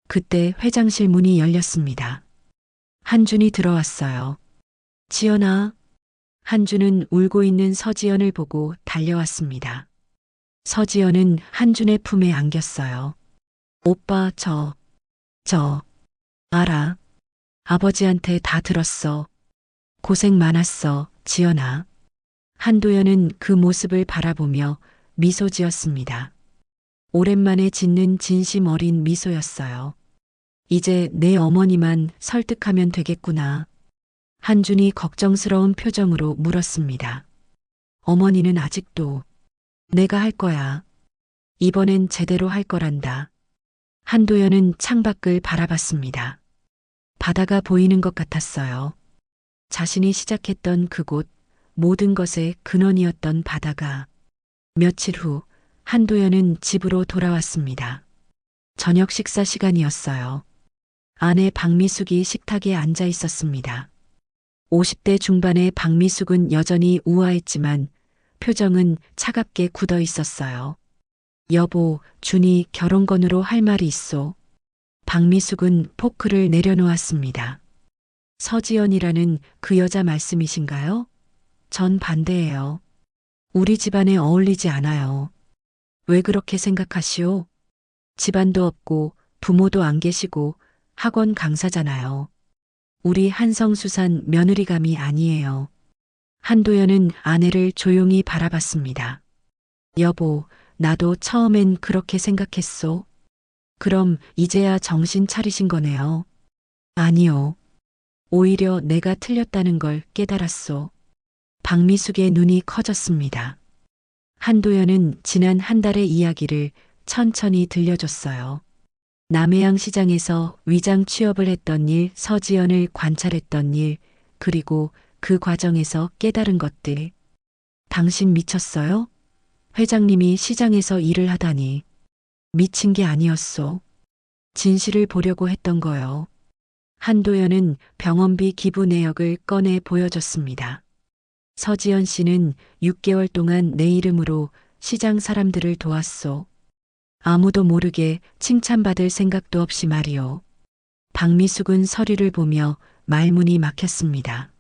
그때 회장실 문이 열렸습니다. 한준이 들어왔어요. 지연아. 한준은 울고 있는 서지연을 보고 달려왔습니다. 서지연은 한준의 품에 안겼어요. 오빠, 저 알아. 아버지한테 다 들었어. 고생 많았어, 지연아. 한도연은 그 모습을 바라보며 미소 지었습니다. 오랜만에 짓는 진심 어린 미소였어요. 이제 내 어머니만 설득하면 되겠구나. 한준이 걱정스러운 표정으로 물었습니다. 어머니는 아직도 내가 할 거야. 이번엔 제대로 할 거란다. 한도연은 창밖을 바라봤습니다. 바다가 보이는 것 같았어요. 자신이 시작했던 그곳, 모든 것의 근원이었던 바다가. 며칠 후 한도연은 집으로 돌아왔습니다. 저녁 식사 시간이었어요. 아내 박미숙이 식탁에 앉아 있었습니다. 50대 중반의 박미숙은 여전히 우아했지만 표정은 차갑게 굳어 있었어요. 여보, 준이 결혼건으로 할 말이 있소. 박미숙은 포크를 내려놓았습니다. 서지연이라는 그 여자 말씀이신가요? 전 반대예요. 우리 집안에 어울리지 않아요. 왜 그렇게 생각하시오? 집안도 없고 부모도 안 계시고 학원 강사잖아요. 우리 한성수산 며느리감이 아니에요. 한도연은 아내를 조용히 바라봤습니다. 여보, 나도 처음엔 그렇게 생각했소. 그럼 이제야 정신 차리신 거네요. 아니요. 오히려 내가 틀렸다는 걸 깨달았소. 박미숙의 눈이 커졌습니다. 한도연은 지난 한 달의 이야기를 천천히 들려줬어요. 남해양 시장에서 위장 취업을 했던 일, 서지연을 관찰했던 일, 그리고 그 과정에서 깨달은 것들. 당신 미쳤어요? 회장님이 시장에서 일을 하다니. 미친 게 아니었소. 진실을 보려고 했던 거요. 한도연은 병원비 기부 내역을 꺼내 보여줬습니다. 서지연 씨는 6개월 동안 내 이름으로 시장 사람들을 도왔소. 아무도 모르게 칭찬받을 생각도 없이 말이오. 박미숙은 서류를 보며 말문이 막혔습니다.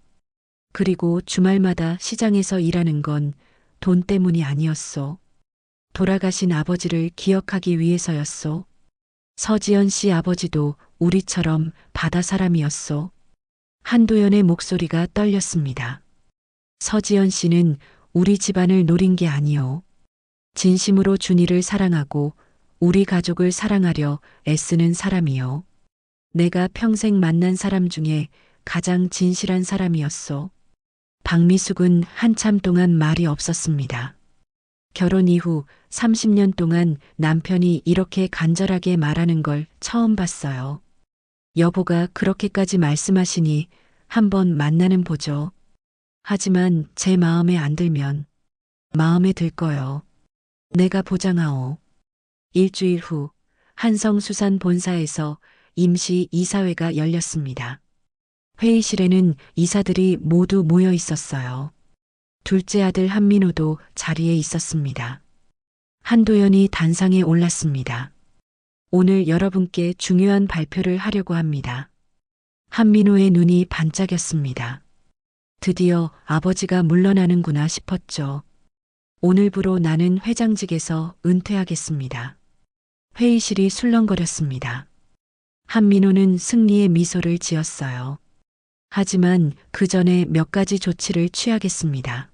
그리고 주말마다 시장에서 일하는 건 돈 때문이 아니었소. 돌아가신 아버지를 기억하기 위해서였소. 서지연 씨 아버지도 우리처럼 바다 사람이었소. 한도연의 목소리가 떨렸습니다. 서지연 씨는 우리 집안을 노린 게 아니오. 진심으로 준이를 사랑하고 우리 가족을 사랑하려 애쓰는 사람이요. 내가 평생 만난 사람 중에 가장 진실한 사람이었소. 박미숙은 한참 동안 말이 없었습니다. 결혼 이후 30년 동안 남편이 이렇게 간절하게 말하는 걸 처음 봤어요. 여보가 그렇게까지 말씀하시니 한번 만나는 보죠. 하지만 제 마음에 안 들면 마음에 들 거요. 내가 보장하오. 일주일 후 한성수산 본사에서 임시 이사회가 열렸습니다. 회의실에는 이사들이 모두 모여 있었어요. 둘째 아들 한민호도 자리에 있었습니다. 한도연이 단상에 올랐습니다. 오늘 여러분께 중요한 발표를 하려고 합니다. 한민호의 눈이 반짝였습니다. 드디어 아버지가 물러나는구나 싶었죠. 오늘부로 나는 회장직에서 은퇴하겠습니다. 회의실이 술렁거렸습니다. 한민호는 승리의 미소를 지었어요. 하지만 그 전에 몇 가지 조치를 취하겠습니다.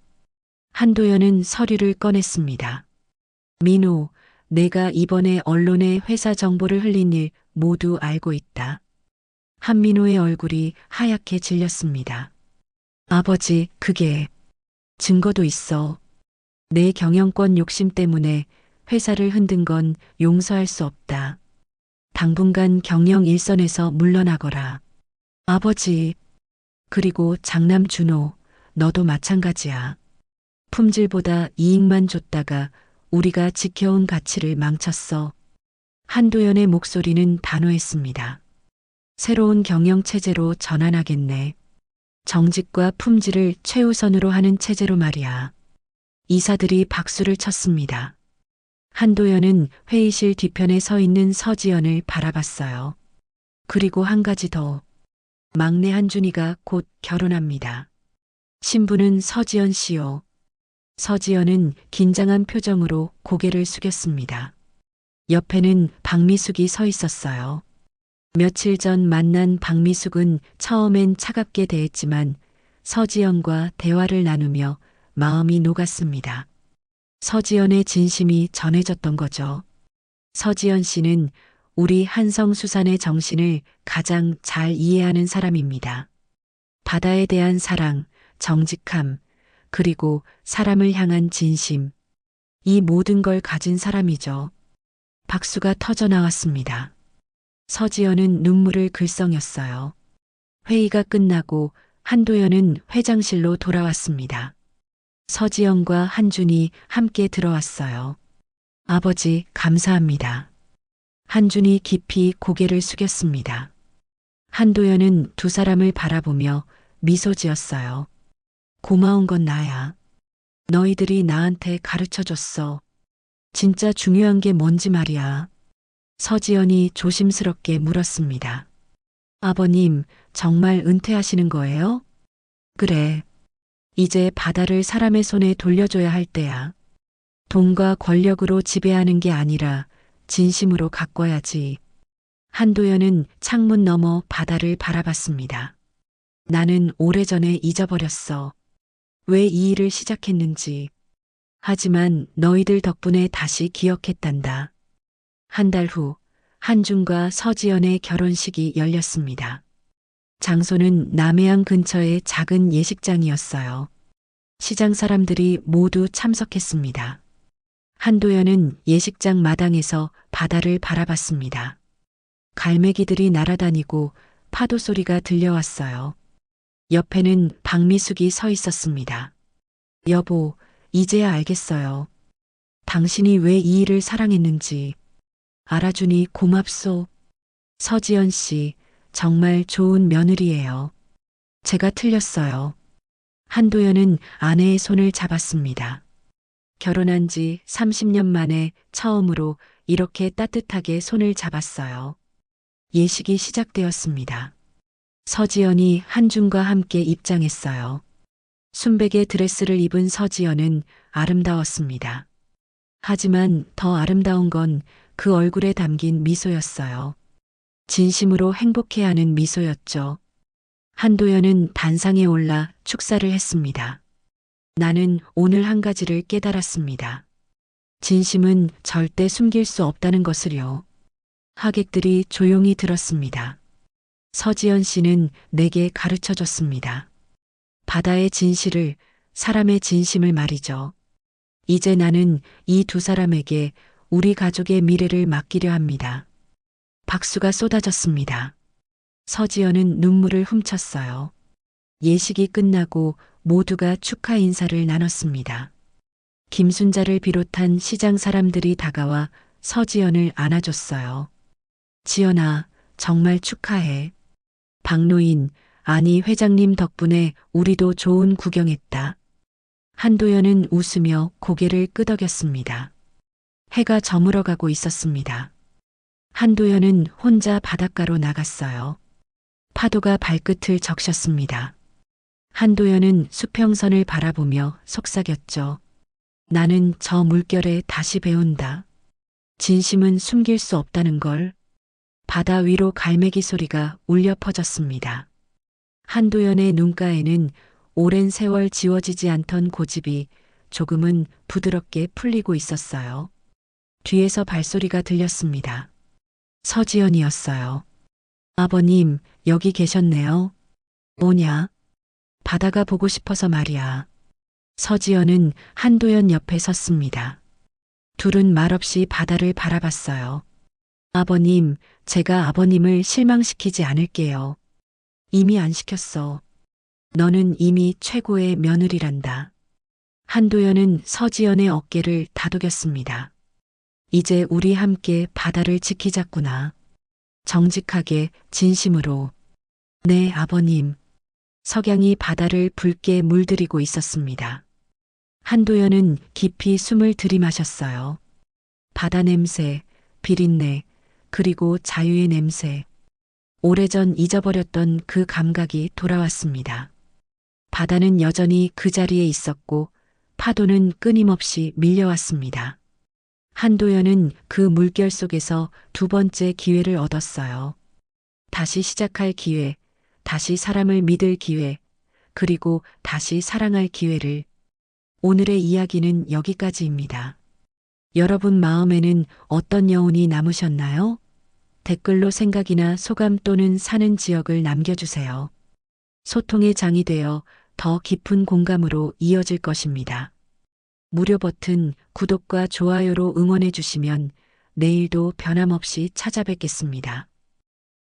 한도연은 서류를 꺼냈습니다. 민호, 내가 이번에 언론에 회사 정보를 흘린 일 모두 알고 있다. 한민호의 얼굴이 하얗게 질렸습니다. 아버지, 그게 증거도 있어. 내 경영권 욕심 때문에 회사를 흔든 건 용서할 수 없다. 당분간 경영 일선에서 물러나거라. 아버지, 그리고 장남 준호, 너도 마찬가지야. 품질보다 이익만 줬다가 우리가 지켜온 가치를 망쳤어. 한도연의 목소리는 단호했습니다. 새로운 경영 체제로 전환하겠네. 정직과 품질을 최우선으로 하는 체제로 말이야. 이사들이 박수를 쳤습니다. 한도연은 회의실 뒤편에 서 있는 서지연을 바라봤어요. 그리고 한 가지 더. 막내 한준이가 곧 결혼합니다. 신부는 서지연 씨요. 서지연은 긴장한 표정으로 고개를 숙였습니다. 옆에는 박미숙이 서 있었어요. 며칠 전 만난 박미숙은 처음엔 차갑게 대했지만 서지연과 대화를 나누며 마음이 녹았습니다. 서지연의 진심이 전해졌던 거죠. 서지연 씨는 우리 한성수산의 정신을 가장 잘 이해하는 사람입니다. 바다에 대한 사랑, 정직함, 그리고 사람을 향한 진심. 이 모든 걸 가진 사람이죠. 박수가 터져 나왔습니다. 서지연은 눈물을 글썽였어요. 회의가 끝나고 한도연은 회장실로 돌아왔습니다. 서지연과 한준이 함께 들어왔어요. 아버지, 감사합니다. 한준이 깊이 고개를 숙였습니다. 한도연은 두 사람을 바라보며 미소 지었어요. 고마운 건 나야. 너희들이 나한테 가르쳐 줬어. 진짜 중요한 게 뭔지 말이야. 서지연이 조심스럽게 물었습니다. 아버님, 정말 은퇴하시는 거예요? 그래. 이제 바다를 사람의 손에 돌려줘야 할 때야. 돈과 권력으로 지배하는 게 아니라 진심으로 가꿔야지. 한도연은 창문 너머 바다를 바라봤습니다. 나는 오래전에 잊어버렸어. 왜 이 일을 시작했는지. 하지만 너희들 덕분에 다시 기억했단다. 한 달 후 한준과 서지연의 결혼식이 열렸습니다. 장소는 남해안 근처의 작은 예식장이었어요. 시장 사람들이 모두 참석했습니다. 한도연은 예식장 마당에서 바다를 바라봤습니다. 갈매기들이 날아다니고 파도 소리가 들려왔어요. 옆에는 박미숙이 서 있었습니다. 여보, 이제야 알겠어요. 당신이 왜 이 일을 사랑했는지. 알아주니 고맙소. 서지연 씨, 정말 좋은 며느리예요. 제가 틀렸어요. 한도연은 아내의 손을 잡았습니다. 결혼한 지 30년 만에 처음으로 이렇게 따뜻하게 손을 잡았어요. 예식이 시작되었습니다. 서지연이 한준과 함께 입장했어요. 순백의 드레스를 입은 서지연은 아름다웠습니다. 하지만 더 아름다운 건 그 얼굴에 담긴 미소였어요. 진심으로 행복해하는 미소였죠. 한도연은 단상에 올라 축사를 했습니다. 나는 오늘 한 가지를 깨달았습니다. 진심은 절대 숨길 수 없다는 것을요. 하객들이 조용히 들었습니다. 서지연 씨는 내게 가르쳐 줬습니다. 바다의 진실을, 사람의 진심을 말이죠. 이제 나는 이 두 사람에게 우리 가족의 미래를 맡기려 합니다. 박수가 쏟아졌습니다. 서지연은 눈물을 훔쳤어요. 예식이 끝나고 모두가 축하 인사를 나눴습니다. 김순자를 비롯한 시장 사람들이 다가와 서지연을 안아줬어요. 지연아, 정말 축하해. 박노인, 아니 회장님 덕분에 우리도 좋은 구경했다. 한도연은 웃으며 고개를 끄덕였습니다. 해가 저물어가고 있었습니다. 한도연은 혼자 바닷가로 나갔어요. 파도가 발끝을 적셨습니다. 한도연은 수평선을 바라보며 속삭였죠. 나는 저 물결에 다시 배운다. 진심은 숨길 수 없다는 걸. 바다 위로 갈매기 소리가 울려 퍼졌습니다. 한도연의 눈가에는 오랜 세월 지워지지 않던 고집이 조금은 부드럽게 풀리고 있었어요. 뒤에서 발소리가 들렸습니다. 서지연이었어요. 아버님, 여기 계셨네요. 뭐냐? 바다가 보고 싶어서 말이야. 서지연은 한도연 옆에 섰습니다. 둘은 말없이 바다를 바라봤어요. 아버님, 제가 아버님을 실망시키지 않을게요. 이미 안 시켰어. 너는 이미 최고의 며느리란다. 한도연은 서지연의 어깨를 다독였습니다. 이제 우리 함께 바다를 지키자꾸나. 정직하게, 진심으로. 네, 아버님. 석양이 바다를 붉게 물들이고 있었습니다. 한도연은 깊이 숨을 들이마셨어요. 바다 냄새, 비린내, 그리고 자유의 냄새. 오래전 잊어버렸던 그 감각이 돌아왔습니다. 바다는 여전히 그 자리에 있었고 파도는 끊임없이 밀려왔습니다. 한도연은 그 물결 속에서 두 번째 기회를 얻었어요. 다시 시작할 기회, 다시 사람을 믿을 기회, 그리고 다시 사랑할 기회를. 오늘의 이야기는 여기까지입니다. 여러분 마음에는 어떤 여운이 남으셨나요? 댓글로 생각이나 소감 또는 사는 지역을 남겨주세요. 소통의 장이 되어 더 깊은 공감으로 이어질 것입니다. 무료 버튼, 구독과 좋아요로 응원해 주시면 내일도 변함없이 찾아뵙겠습니다.